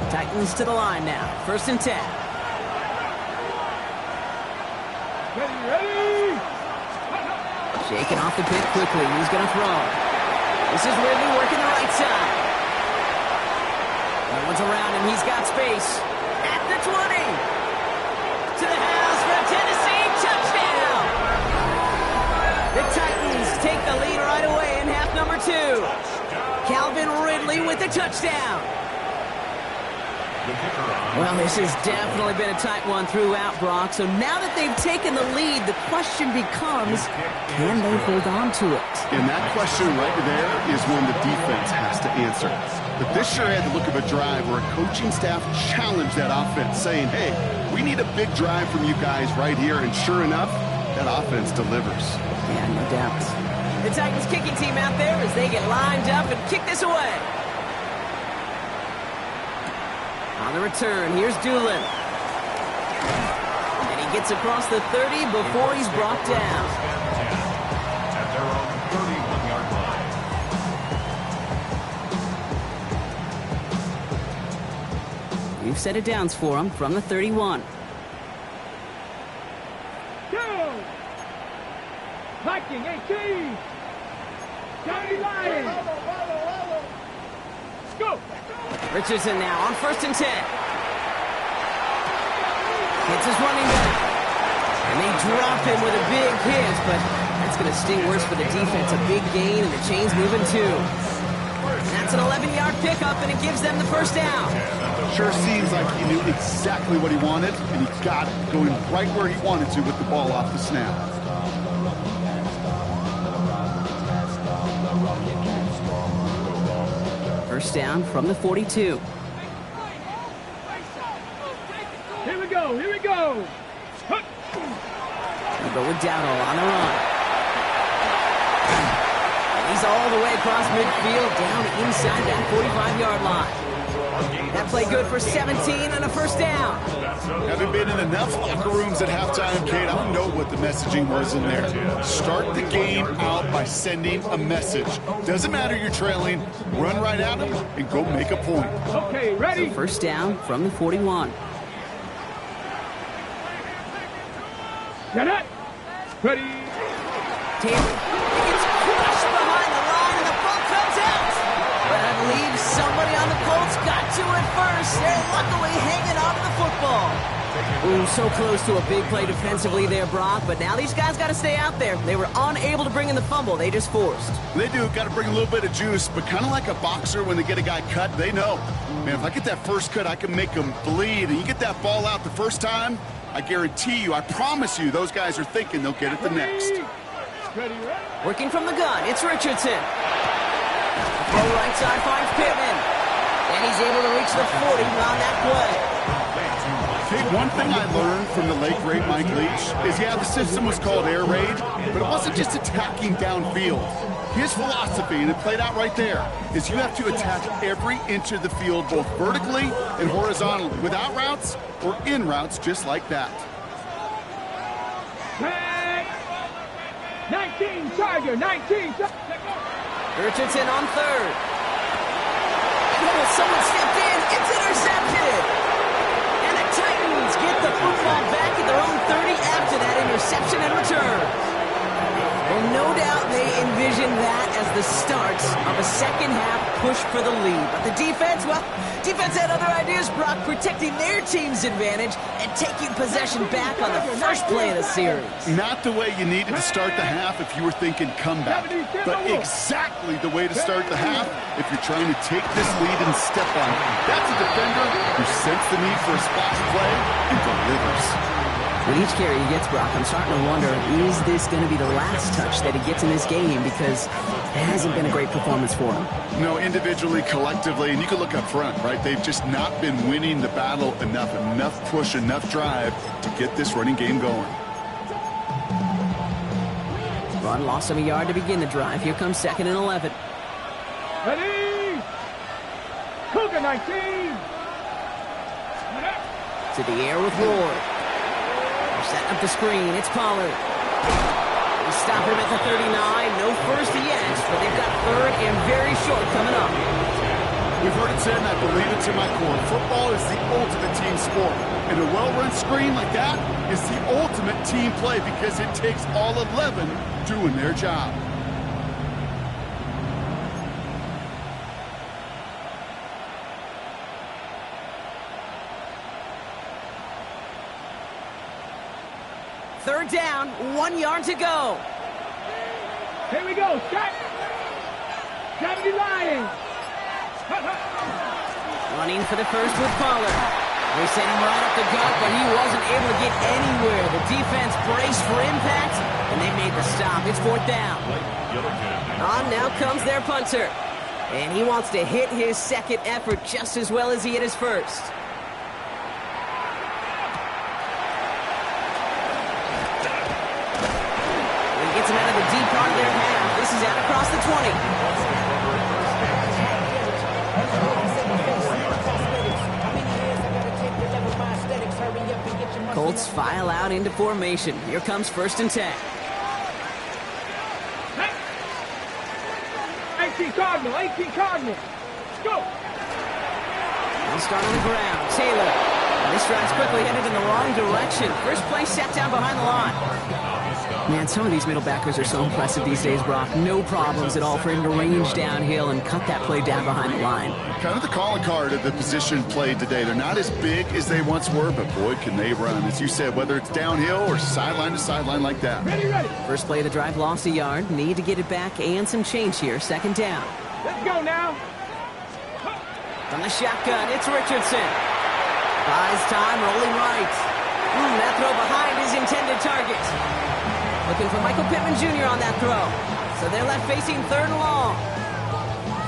Titans to the line now. 1st and 10. Ready. Shaking off the pit quickly. He's going to throw. This is Ridley working the right side. That one's around him. He's got space. At the 20. To the house for a Tennessee touchdown. The Titans take the lead right away in half number 2. Calvin Ridley with the touchdown. Well, this has definitely been a tight one throughout, Brock. So now that they've taken the lead, the question becomes, can they hold on to it? And that question right there is one the defense has to answer. But this sure had the look of a drive where a coaching staff challenged that offense, saying, hey, we need a big drive from you guys right here. And sure enough, that offense delivers. Yeah, no doubt. The Titans kicking team out there as they get lined up and kick this away. On the return, here's Doolin. And he gets across the 30 before he's brought down. At their own 31-yard line. We've set it downs for him from the 31. Go! Viking 18. Johnny Lions. Let's go. Richardson now on 1st and 10. Hits his running back. And they drop him with a big hit, but that's going to sting worse for the defense. A big gain, and the chain's moving too. That's an 11-yard pickup, and it gives them the first down. Sure seems like he knew exactly what he wanted, and he got it, going right where he wanted to with the ball off the snap. First down from the 42. Here we go. Here we go. They go with Dowdle on the run. And he He's all the way across midfield, down inside that 45-yard line. That play good for 17 and a first down. Having been in enough locker rooms at halftime, Kate, I don't know what the messaging was in there. Start the game out by sending a message. Doesn't matter you're trailing, run right at them and go make a point. Okay, ready? So first down from the 41. Get it. Ready. Taylor gets crushed behind the line and the ball comes out. But I believe somebody on the Colts got to it first. They're luckily hanging on to the football. Ooh, so close to a big play defensively there, Brock. But now these guys got to stay out there. They were unable to bring in the fumble. They just forced. They do. Got to bring a little bit of juice. But kind of like a boxer when they get a guy cut, they know. Man, if I get that first cut, I can make them bleed. And you get that ball out the first time, I guarantee you, I promise you, those guys are thinking they'll get it the next. Ready. Working from the gun, it's Richardson. Throw right side finds Pittman. And he's able to reach the 40 on that play. Hey, one thing I learned from the late great Mike Leach is, yeah, the system was called air raid, but it wasn't just attacking downfield. His philosophy, and it played out right there, is you have to attack every inch of the field, both vertically and horizontally, without routes or in routes, just like that. 19 Tiger, 19. Richardson on third. Oh, someone stepped in. It's intercepted. And the Titans get the football back at their own 30 after that interception and return. Well, no doubt they envisioned that as the start of a second-half push for the lead. But the defense, well, defense had other ideas, Brock, protecting their team's advantage and taking possession back on the first play of the series. Not the way you needed to start the half if you were thinking comeback, but exactly the way to start the half if you're trying to take this lead and step on it. That's a defender who sensed the need for a splash play and delivers. With each carry he gets, Brock, I'm starting to wonder, is this going to be the last touch that he gets in this game? Because it hasn't been a great performance for him. No, individually, collectively, and you can look up front, right? They've just not been winning the battle enough push, enough drive to get this running game going. Run lost him a yard to begin the drive. Here comes 2nd and 11. Ready. Cougar 19. To the air with Ward. Setting up the screen. It's Pollard. They stop him at the 39. No first yet, but they've got 3rd and very short coming up. We've heard it said, and I believe it to my core. Football is the ultimate team sport. And a well-run screen like that is the ultimate team play because it takes all 11 doing their job. Third down, 1 yard to go. Here we go. Stop. 70 Lions. Running for the first with Pollard. They sent him right up the gut, but he wasn't able to get anywhere. The defense braced for impact, and they made the stop. It's 4th down. On now comes their punter. And he wants to hit his second effort just as well as he hit his first. Gets him out of the deep part of their half. This is out across the 20. Colts file out into formation. Here comes 1st and 10. 18 Cardinal. Go. They'll start on the ground. Taylor. And this drive's quickly headed in the wrong direction. First play set down behind the line. Man, some of these middle backers are so impressive these days, Brock. No problems at all for him to range downhill and cut that play down behind the line. Kind of the calling card of the position played today. They're not as big as they once were, but boy, can they run. As you said, whether it's downhill or sideline to sideline like that. Ready. First play of the drive lost a yard. Need to get it back and some change here. 2nd down. Let's go now. From the shotgun, it's Richardson. Buys time, rolling right. That throw behind his intended target. Looking for Michael Pittman Jr. on that throw. So they're left facing 3rd and long.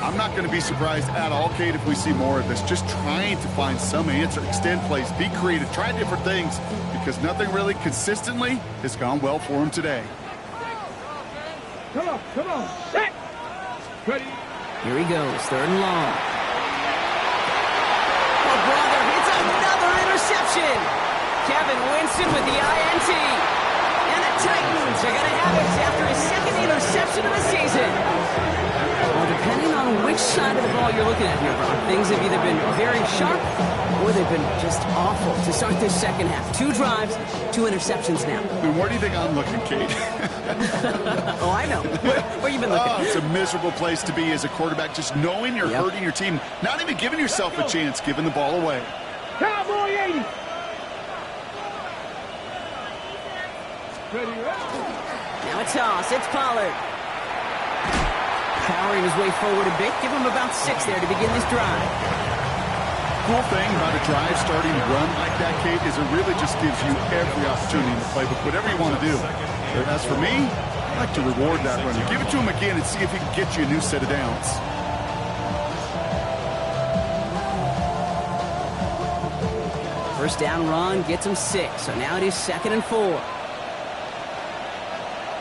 I'm not going to be surprised at all, Kate, if we see more of this. Just trying to find some answer, extend plays, be creative, try different things, because nothing really consistently has gone well for him today. Come on. Set. Here he goes, 3rd and long. Oh, brother, it's another interception. Kevin Winston with the INT. And the Titans are going to have it after his 2nd interception of the season. Well, depending on which side of the ball you're looking at here, Brock, things have either been very sharp or they've been just awful to start this second half. 2 drives, 2 interceptions now. And where do you think I'm looking, Kate? Oh, I know. Where you been looking? Oh, it's a miserable place to be as a quarterback, just knowing you're hurting your team, not even giving yourself a chance, giving the ball away. Cowboy 80. Now a toss. It's Pollard. Powering his way forward a bit. Give him about 6 there to begin this drive. Cool thing about a drive starting run like that, Kate, is it really just gives you every opportunity in the playbook, whatever you want to do. But as for me, I like to reward that runner. Give it to him again and see if he can get you a new set of downs. First down run gets him 6. So now it is 2nd and 4.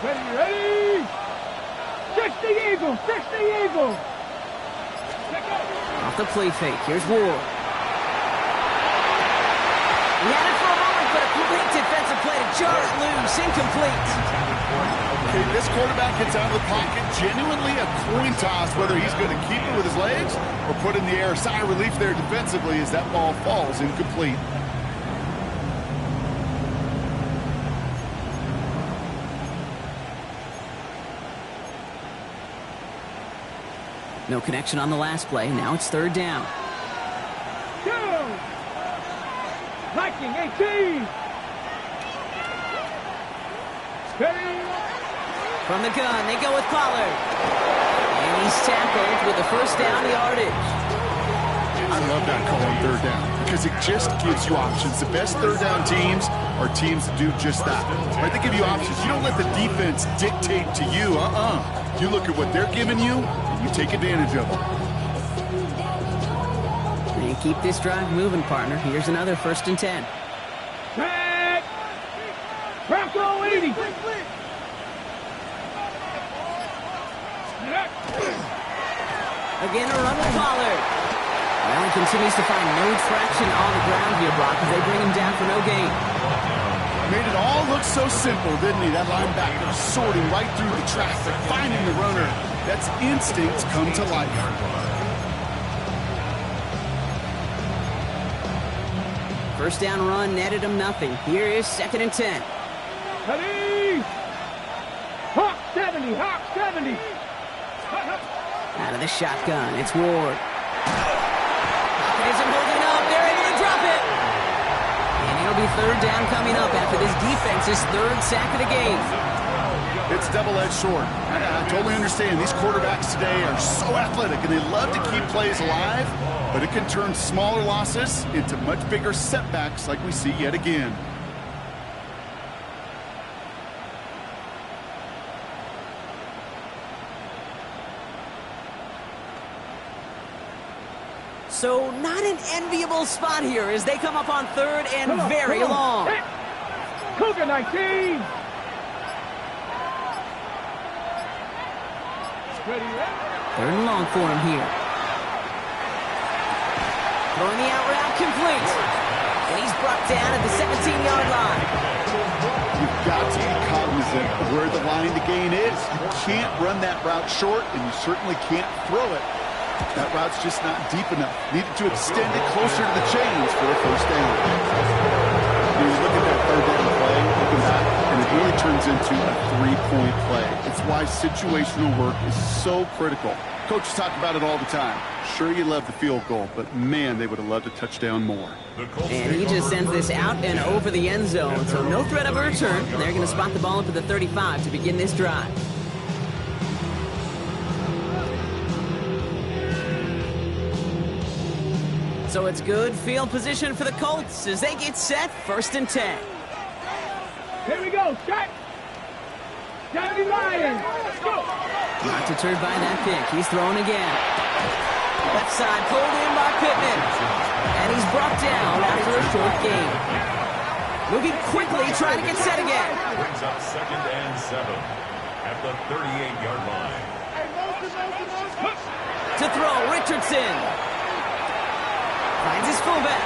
Ready. 60 Eagles, 60 Eagles. Off the play fake. Here's Ward. He had it for a moment, but a complete defensive play to jar it loose. Incomplete. Okay, this quarterback gets out of the pocket, genuinely a coin toss, whether he's going to keep it with his legs or put it in the air. Sigh of relief there defensively as that ball falls incomplete. No connection on the last play. Now it's 3rd down. Viking 18. From the gun, they go with Pollard. And he's tackled with the first down yardage. I love that call on 3rd down because it just gives you options. The best 3rd down teams are teams that do just that. Right? They give you options. You don't let the defense dictate to you. You look at what they're giving you, and you take advantage of it. And keep this drive moving, partner. Here's another 1st and 10. Back. Bronco 80. Again, a run with Pollard. Well, he continues to find no traction on the ground here, Brock, as they bring him down for no gain. Made it all look so simple, didn't he? That linebacker sorting right through the traffic, finding the runner. That's instincts come to life. First down run netted him nothing. Here is 2nd and 10. Ready. Hawk 70, Hawk 70. Out of the shotgun, it's Ward. Pocket isn't holding up. They're able to drop it. And it'll be 3rd down coming up after this defense's 3rd sack of the game. It's double-edged sword. I totally understand. These quarterbacks today are so athletic, and they love to keep plays alive, but it can turn smaller losses into much bigger setbacks like we see yet again. So not an enviable spot here as they come up on 3rd and very long. Hey. Cougar 19. Ready. 3rd and long for him here. Throwing the out route complete. And he's brought down at the 17-yard line. You've got to be cognizant of where the line to gain is. You can't run that route short, and you certainly can't throw it. That route's just not deep enough. Needed to extend it closer to the chains for a 1st down. You look at that 3rd down play, looking back, and it really turns into a 3-point play. It's why situational work is so critical. Coaches talk about it all the time. Sure, you love the field goal, but man, they would have loved a touchdown more. And he just sends this out and over the end zone, so no threat of a return. They're going to spot the ball up at the 35 to begin this drive. So it's good field position for the Colts as they get set 1st and 10. Here we go. Shot. 70 Lions. Go. Not deterred by that pick. He's throwing again. Left side pulled in by Pittman. And he's brought down after a short gain. Moving quickly, trying to get set again. Brings up 2nd and 7 at the 38-yard line. To throw, Richardson. Finds his fullback.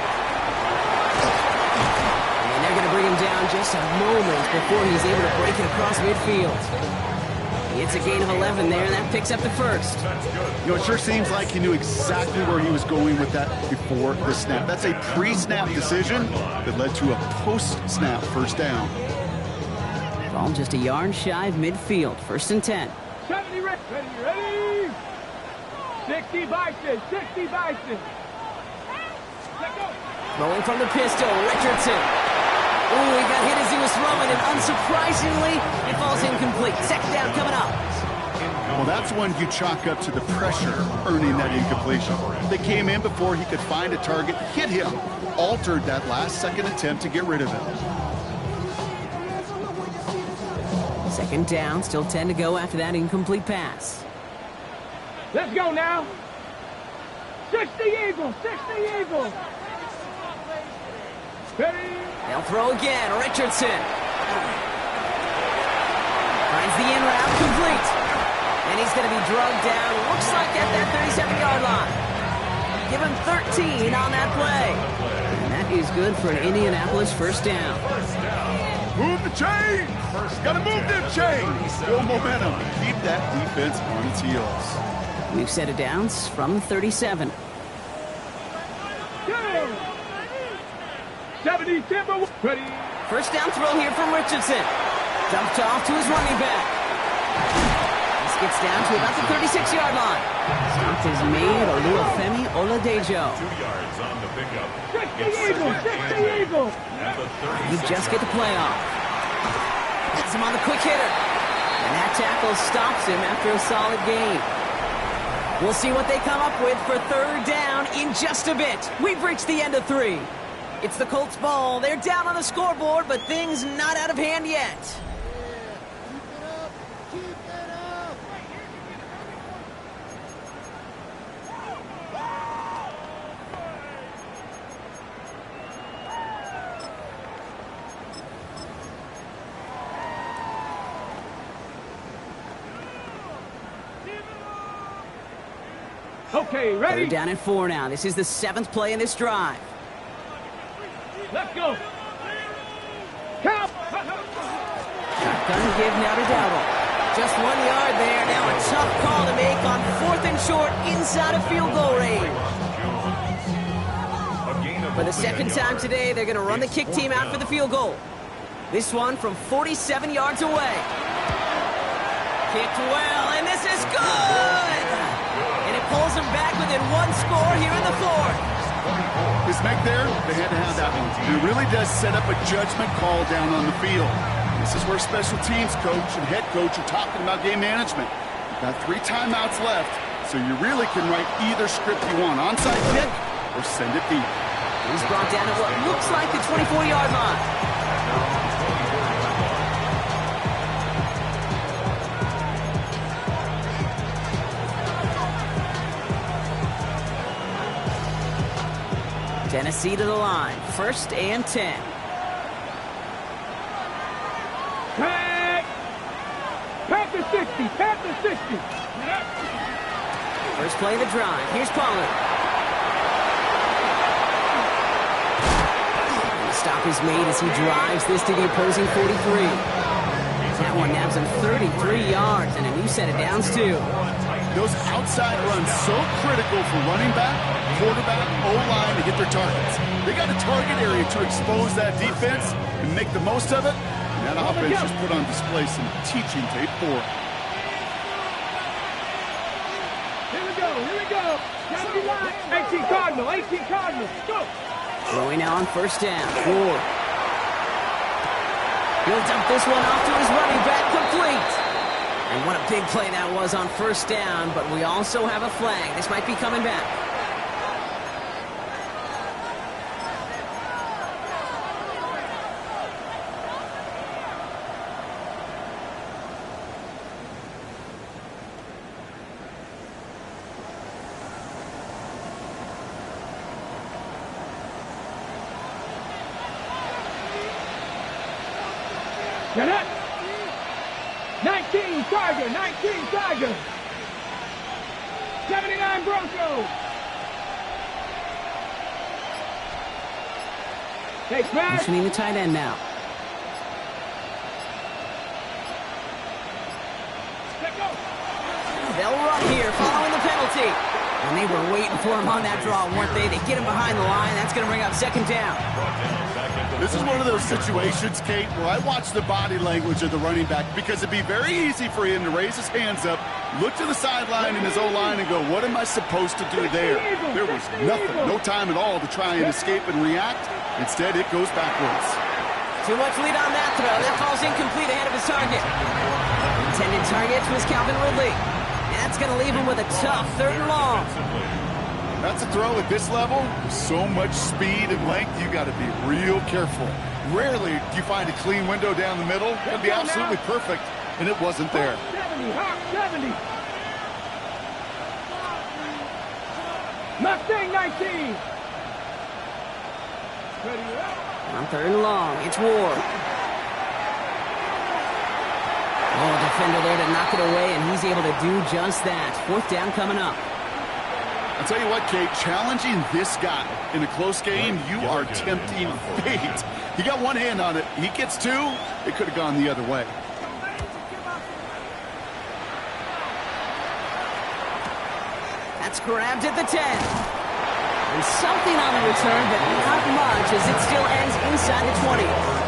And they're going to bring him down just a moment before he's able to break it across midfield. It's a gain of 11 there, and that picks up the first. You know, it sure seems like he knew exactly where he was going with that before the snap. That's a pre-snap decision that led to a post-snap first down. Ball just a yard shy of midfield. 1st and 10. 70 ready. 60 Bison. 60 Bison. Let go. Throwing from the pistol, Richardson. Ooh, he got hit as he was throwing, and unsurprisingly, it falls incomplete. 2nd down coming up. Well, that's one you chalk up to the pressure earning that incompletion. They came in before he could find a target, hit him, altered that last-second attempt to get rid of him. 2nd down, still 10 to go after that incomplete pass. Let's go now. 60 Eagles. 60 Eagles. Ready. They'll throw again. Richardson. Finds the in route complete. And he's going to be drugged down. Looks like at that 37-yard line. Give him 13 on that play. And that is good for an Indianapolis 1st down. Move the chain! Gotta move them chains! Build momentum. Keep that defense on its heels. We've set it downs from the 37. 70 Timber. Ready. 1st down throw here from Richardson. Dumped off to his running back. This gets down to about the 36-yard line. Stop is made Oluwafemi Oladejo. 2 yards on the pickup. 60 Eagles. 60 Eagles. At the 36. You just get the play off. Gets him on the quick hitter. And that tackle stops him after a solid gain. We'll see what they come up with for 3rd down in just a bit. We've reached the end of 3. It's the Colts ball. They're down on the scoreboard, but things not out of hand yet. Okay, ready. 3rd down and 4 now. This is the 7th play in this drive. Let's go. Count. Shotgun give now to Dowdle. Just 1 yard there. Now a tough call to make on 4th and short inside of field goal range. For the 2nd time today, they're going to run the kick team out for the field goal. This one from 47 yards away. Kicked well, and this is good! And it pulls them back within 1 score here in the 4th. His make there, they had to have that one. It really does set up a judgment call down on the field. This is where special teams coach and head coach are talking about game management. You've got 3 timeouts left, so you really can write either script you want. Onside kick or send it deep. He's brought down at what looks like the 24-yard line. Tennessee to the line. 1st and 10. Panther 60. Panther 60. First play of the drive. Here's Pollard. The stop is made as he drives this to the opposing 43. That one nabs him 33 yards and a new set of downs, too. Those outside runs so critical for running back, quarterback, O-line to hit their targets. They got a target area to expose that defense and make the most of it. And that offense just put on display some teaching tape for it. Here we go. Here we go. 18 Cardinal. 18 Cardinal. Go. Throwing now on 1st down. Ward. He'll dump this one off to his running back, complete. And what a big play that was on 1st down, but we also have a flag. This might be coming back. Get it. 19 Tiger. 19 Tiger. Grosso. Hey, Matt. Motioning the tight end now. They'll run here following the penalty. And they were waiting for him on that draw, weren't they? They get him behind the line. That's going to bring up second down. This is one of those situations, Kate, where I watch the body language of the running back because it'd be very easy for him to raise his hands up, look to the sideline in his O-line and go, what am I supposed to do there? There was nothing, no time at all to try and escape and react. Instead, it goes backwards. Too much lead on that throw. That falls incomplete ahead of his target. Intended target was Calvin Ridley. That's going to leave him with a tough 3rd and long. That's a throw at this level. So much speed and length, you got to be real careful. Rarely do you find a clean window down the middle. It'd be absolutely perfect, and it wasn't there. 70. Mustang 19. On 3rd and long, it's Ward. Oh, defender there to knock it away, and he's able to do just that. 4th down coming up. I'll tell you what, Kate, challenging this guy in a close game, you are tempting fate. He got one hand on it. He gets 2. It could have gone the other way. That's grabbed at the 10. And something on the return, but not much, as it still ends inside the 20.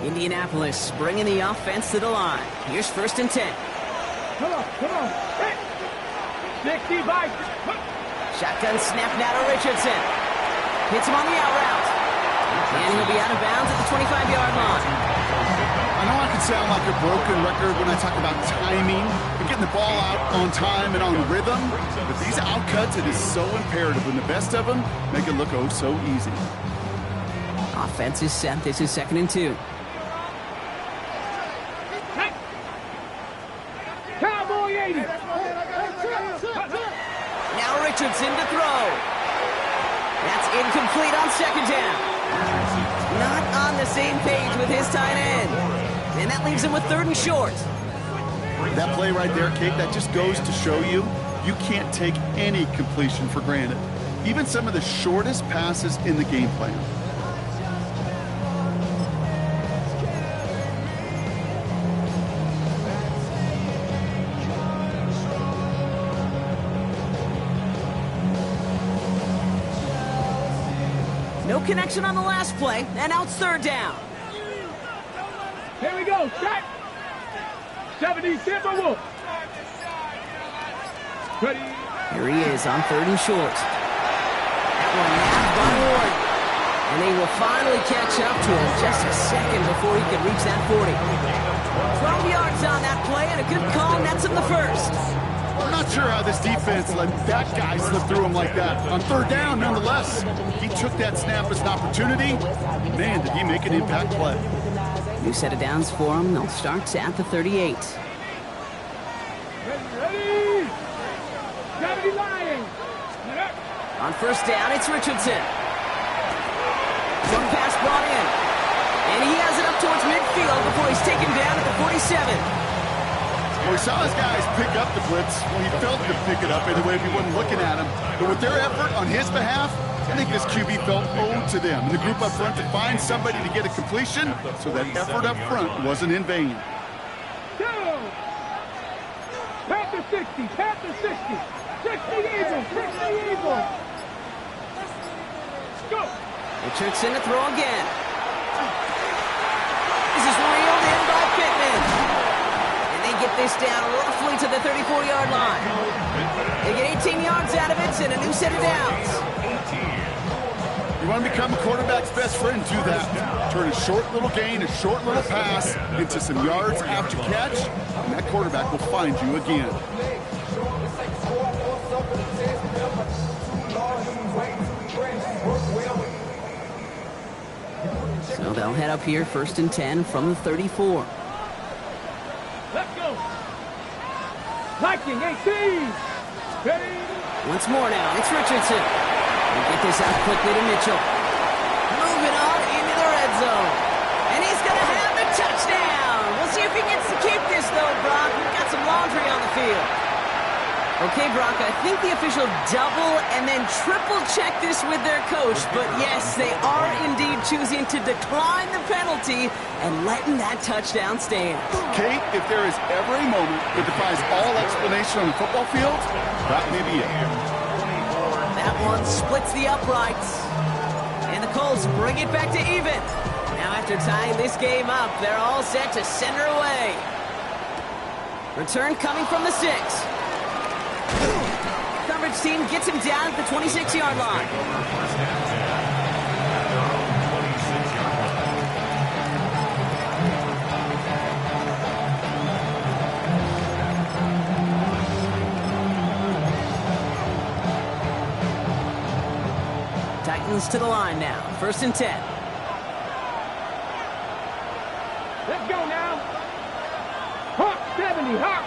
Indianapolis bringing the offense to the line. Here's 1st and 10. Come on. Hey. 65. Shotgun snap now to Richardson. Hits him on the out route. And he'll be out of bounds at the 25-yard line. I know I can sound like a broken record when I talk about timing and getting the ball out on time and on rhythm, but these outcuts, it is so imperative, and the best of them make it look oh so easy. Offense is set. This is 2nd and 2. Cowboy 80. Now Richardson to throw. That's incomplete on 2nd down. Not on the same page with his tight end. And that leaves him with 3rd and short. That play right there, Kate, that just goes to show you, you can't take any completion for granted. Even some of the shortest passes in the game plan. No connection on the last play, and now it's 3rd down. Here we go. Set. 70 Timberwolves. Ready. Here he is on 3rd and short. That one nabbed by Ward. And they will finally catch up to him just a second before he can reach that 40. 12 yards on that play, and a good call nets him the 1st. I'm not sure how this defense let that guy slip through him like that. On 3rd down, nonetheless, he took that snap as an opportunity. Man, did he make an impact play. New set of downs for him. They'll start at the 38. Ready. 70 Lions. On 1st down, it's Richardson. One pass brought in. And he has it up towards midfield before he's taken down at the 47. Well, we saw his guys pick up the blitz. Well, he felt to pick it up anyway if he wasn't looking at him. But with their effort on his behalf, I think this QB felt owed to them. And the group up front to find somebody to get a completion, so that effort up front wasn't in vain. Go! Panther 60, Panther 60. 60 Eagles, 60 Eagles. Go! Richardson to throw again. This is reeled in by Pittman. Get this down roughly to the 34-yard line. They get 18 yards out of it and a new set of downs. You want to become a quarterback's best friend, do that. Turn a short little gain, a short little pass into some yards after catch, and that quarterback will find you again. So they'll head up here, 1st and 10 from the 34. Let's go. Viking 18. Ready? Once more now, it's Richardson. They get this out quickly to Mitchell. Moving on into the red zone. And he's going to have the touchdown. We'll see if he gets to keep this, though, Brock. We've got some laundry on the field. Okay, Brock, I think the official double and then triple check this with their coach. But yes, they are indeed choosing to decline the penalty and letting that touchdown stand. Kate, if there is ever a moment that defies all explanation on the football field, that may be it. That one splits the uprights. And the Colts bring it back to even. Now after tying this game up, they're all set to send her away. Return coming from the 6. Coverage team gets him down at the 26-yard line. Titans to the line now. 1st and 10. Let's go now. Hawk 70. Hawk.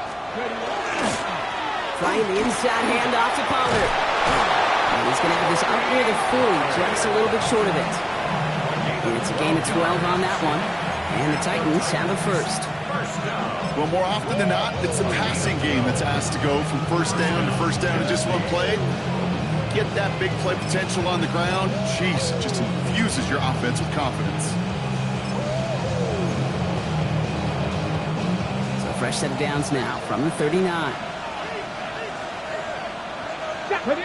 Trying the inside handoff to Pollard. And he's going to have this up near the 40, just a little bit short of it. And it's a gain of 12 on that one. And the Titans have a 1st. Well, more often than not, it's the passing game that's asked to go from 1st down to 1st down in just one play. Get that big play potential on the ground. Jeez, it just infuses your offense with confidence. So fresh set of downs now from the 39. Ready?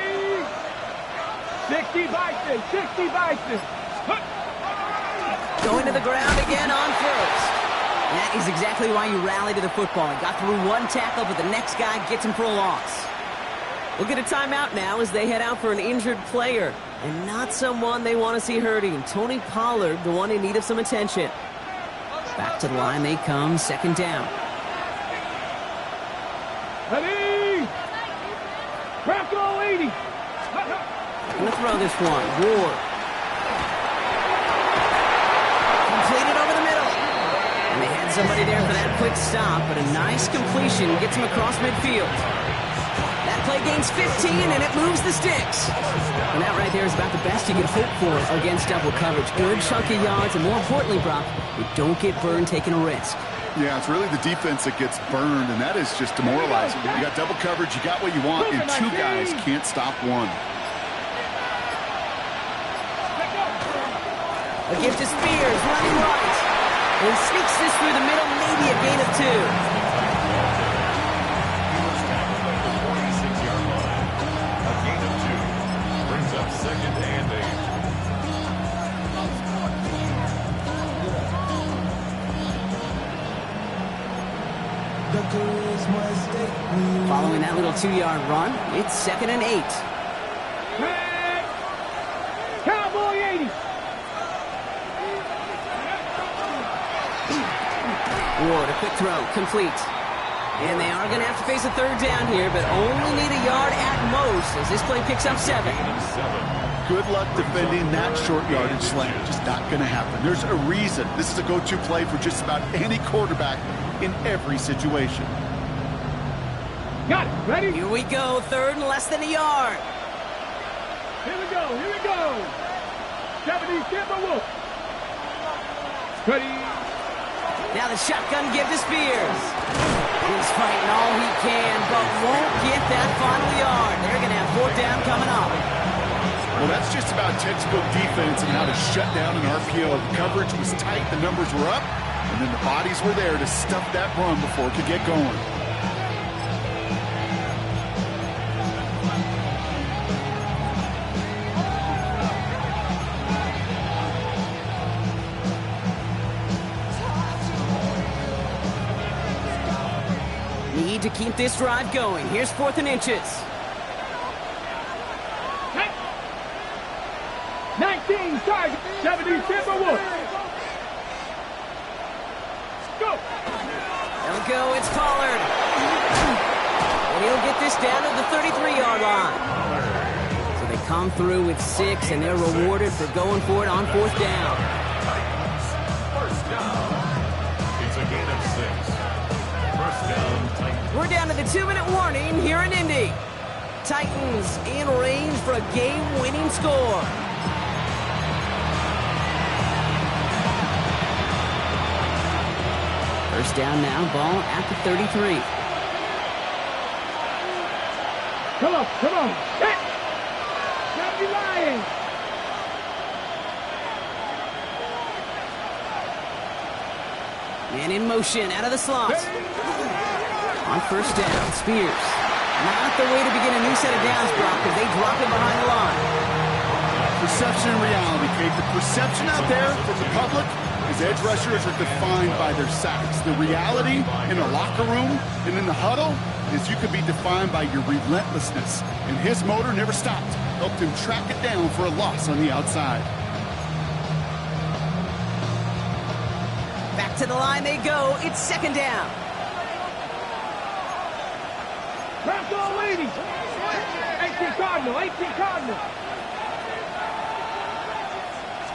60 Bison. 60 Bison. Going to the ground again on 1st. That is exactly why you rally to the football. He got through one tackle, but the next guy gets him for a loss. We'll get a timeout now as they head out for an injured player. And not someone they want to see hurting. Tony Pollard, the one in need of some attention. Back to the line they come, 2nd down. Ready? Bronco 80. Going to throw this one. Ward. Completed over the middle. And they had somebody there for that quick stop, but a nice completion gets him across midfield. That play gains 15, and it moves the sticks. And that right there is about the best you can hope for against double coverage. Good chunky yards, and more importantly, Brock, you don't get burned taking a risk. Yeah, it's really the defense that gets burned, and that is just demoralizing. You got double coverage, you got what you want, and 2 guys can't stop one. A gift to Spears, running right. And sneaks this through the middle, maybe a gain of 2. A gain of 2 brings up 2nd and 8. Following that little 2-yard run, it's 2nd and 8. Cowboy 80. Ward, a quick throw, complete. And they are going to have to face a 3rd down here, but only need a yard at most as this play picks up 7. Good luck defending that short yardage slant. Just not going to happen. There's a reason this is a go-to play for just about any quarterback in every situation. Got it. Ready? Here we go, 3rd and less than a yard. Here we go. Here we go. 70 Timberwolf. Ready? Now the shotgun give to Spears. He's fighting all he can, but won't get that final yard. They're going to have 4th down coming up. Well, that's just about textbook defense and how to shut down an RPO. The coverage was tight, the numbers were up, and then the bodies were there to stuff that run before it could get going. Need to keep this drive going. Here's 4th and inches. 19 target. 70 Timberwolf. Go. They'll go. It's Pollard. And he'll get this down to the 33-yard line. So they come through with 6, and they're rewarded for going for it on 4th down. morning here in Indy. Titans in range for a game-winning score. First down now, ball at the 33. Come on, come on. Hit! Stop you lying! Man in motion, out of the slot. On first down, Spears. Not the way to begin a new set of downs, Brock, because they drop him behind the line. Perception and reality, Kate. The perception out there from the public is edge rushers are defined by their sacks. The reality in the locker room and in the huddle is you could be defined by your relentlessness. And his motor never stopped. Helped him track it down for a loss on the outside. Back to the line they go. It's second down. Cross all ladies! 18 Cardinal, 18 Cardinal!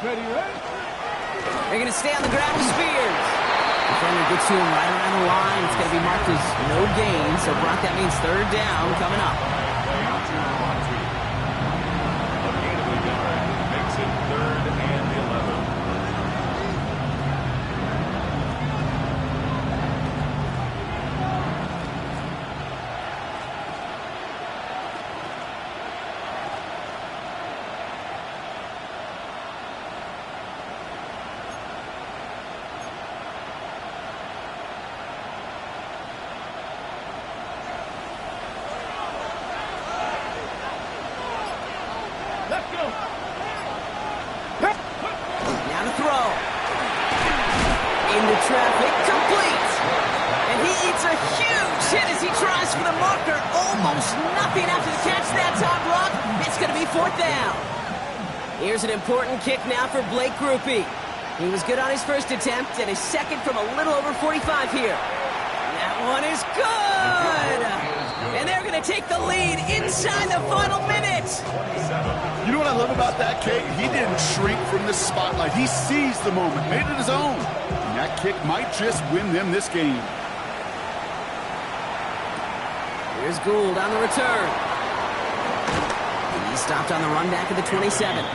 Ready, right? They're going to stay on the ground with Spears. Defender gets to him right around the line. It's going to be marked as no gain. So, Brock, that means third down coming up. A gain of a yard makes it 3rd and 11. Now to throw. Into traffic, complete. And he eats a huge hit as he tries for the marker. Almost nothing after the catch that time, Brock. It's going to be 4th down. Here's an important kick now for Blake Grupe. He was good on his first attempt and his second from a little over 45 here. That one is good. And they're going to take the lead inside the final minute. You know what I love about that, Kate? He didn't shrink from the spotlight. He seized the moment, made it his own. And that kick might just win them this game. Here's Gould on the return. He stopped on the run back at the 27.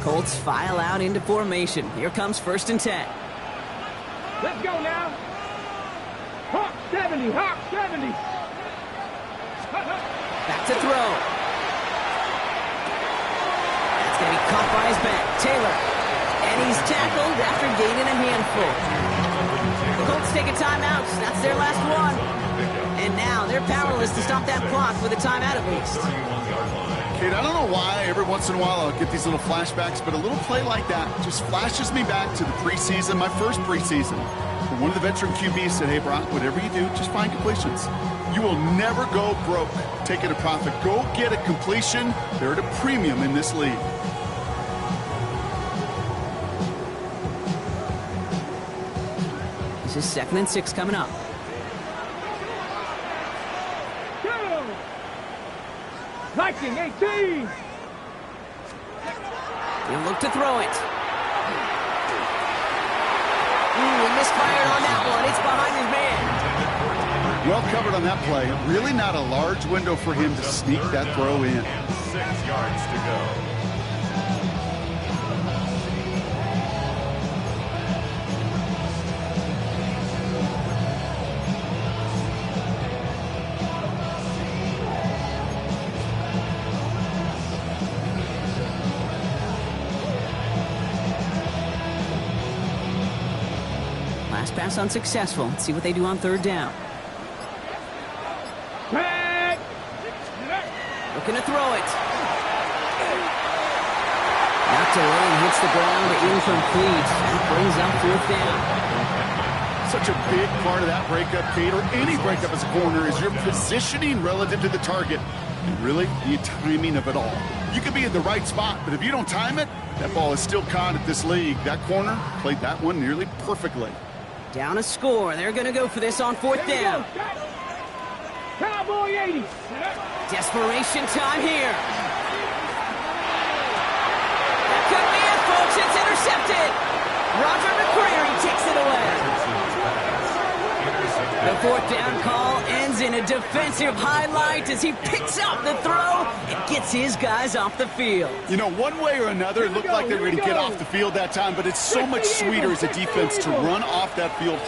Colts file out into formation. Here comes 1st and 10. Let's go now. Hawk 70, Hawk 70. Back to throw. That's going to be caught by his back. Taylor. And he's tackled after gaining a handful. The Colts take a timeout. That's their last one. And now they're powerless to stop that clock with a timeout at least. Kate, I don't know why every once in a while I'll get these little flashbacks, but a little play like that just flashes me back to the preseason, my first preseason. And one of the veteran QBs said, hey, Brock, whatever you do, just find completions. You will never go broke taking a profit. Go get a completion. They're at a premium in this league. This is 2nd and 6 coming up. Viking 18! He'll look to throw it. He misfired on that one. It's behind his man. Well covered on that play. Really not a large window for him to sneak that throw in. 6 yards to go. Last pass unsuccessful. Let's see what they do on 3rd down. Looking to throw it. Knocked away and hits the ground, incomplete. That brings up 4th down. Such a big part of that breakup, Kate, or any breakup as a corner, is your positioning relative to the target. And really, the timing of it all. You could be in the right spot, but if you don't time it, that ball is still caught at this league. That corner played that one nearly perfectly. Down a score. They're going to go for this on fourth down. Cowboy 80. Desperation time here. That could be it, folks. It's intercepted. Roger McCreary takes it away. The fourth down call ends in a defensive highlight as he picks up the throw and gets his guys off the field. You know, one way or another, it looked like they were going to get off the field that time, but it's so much sweeter as a defense to run off that field.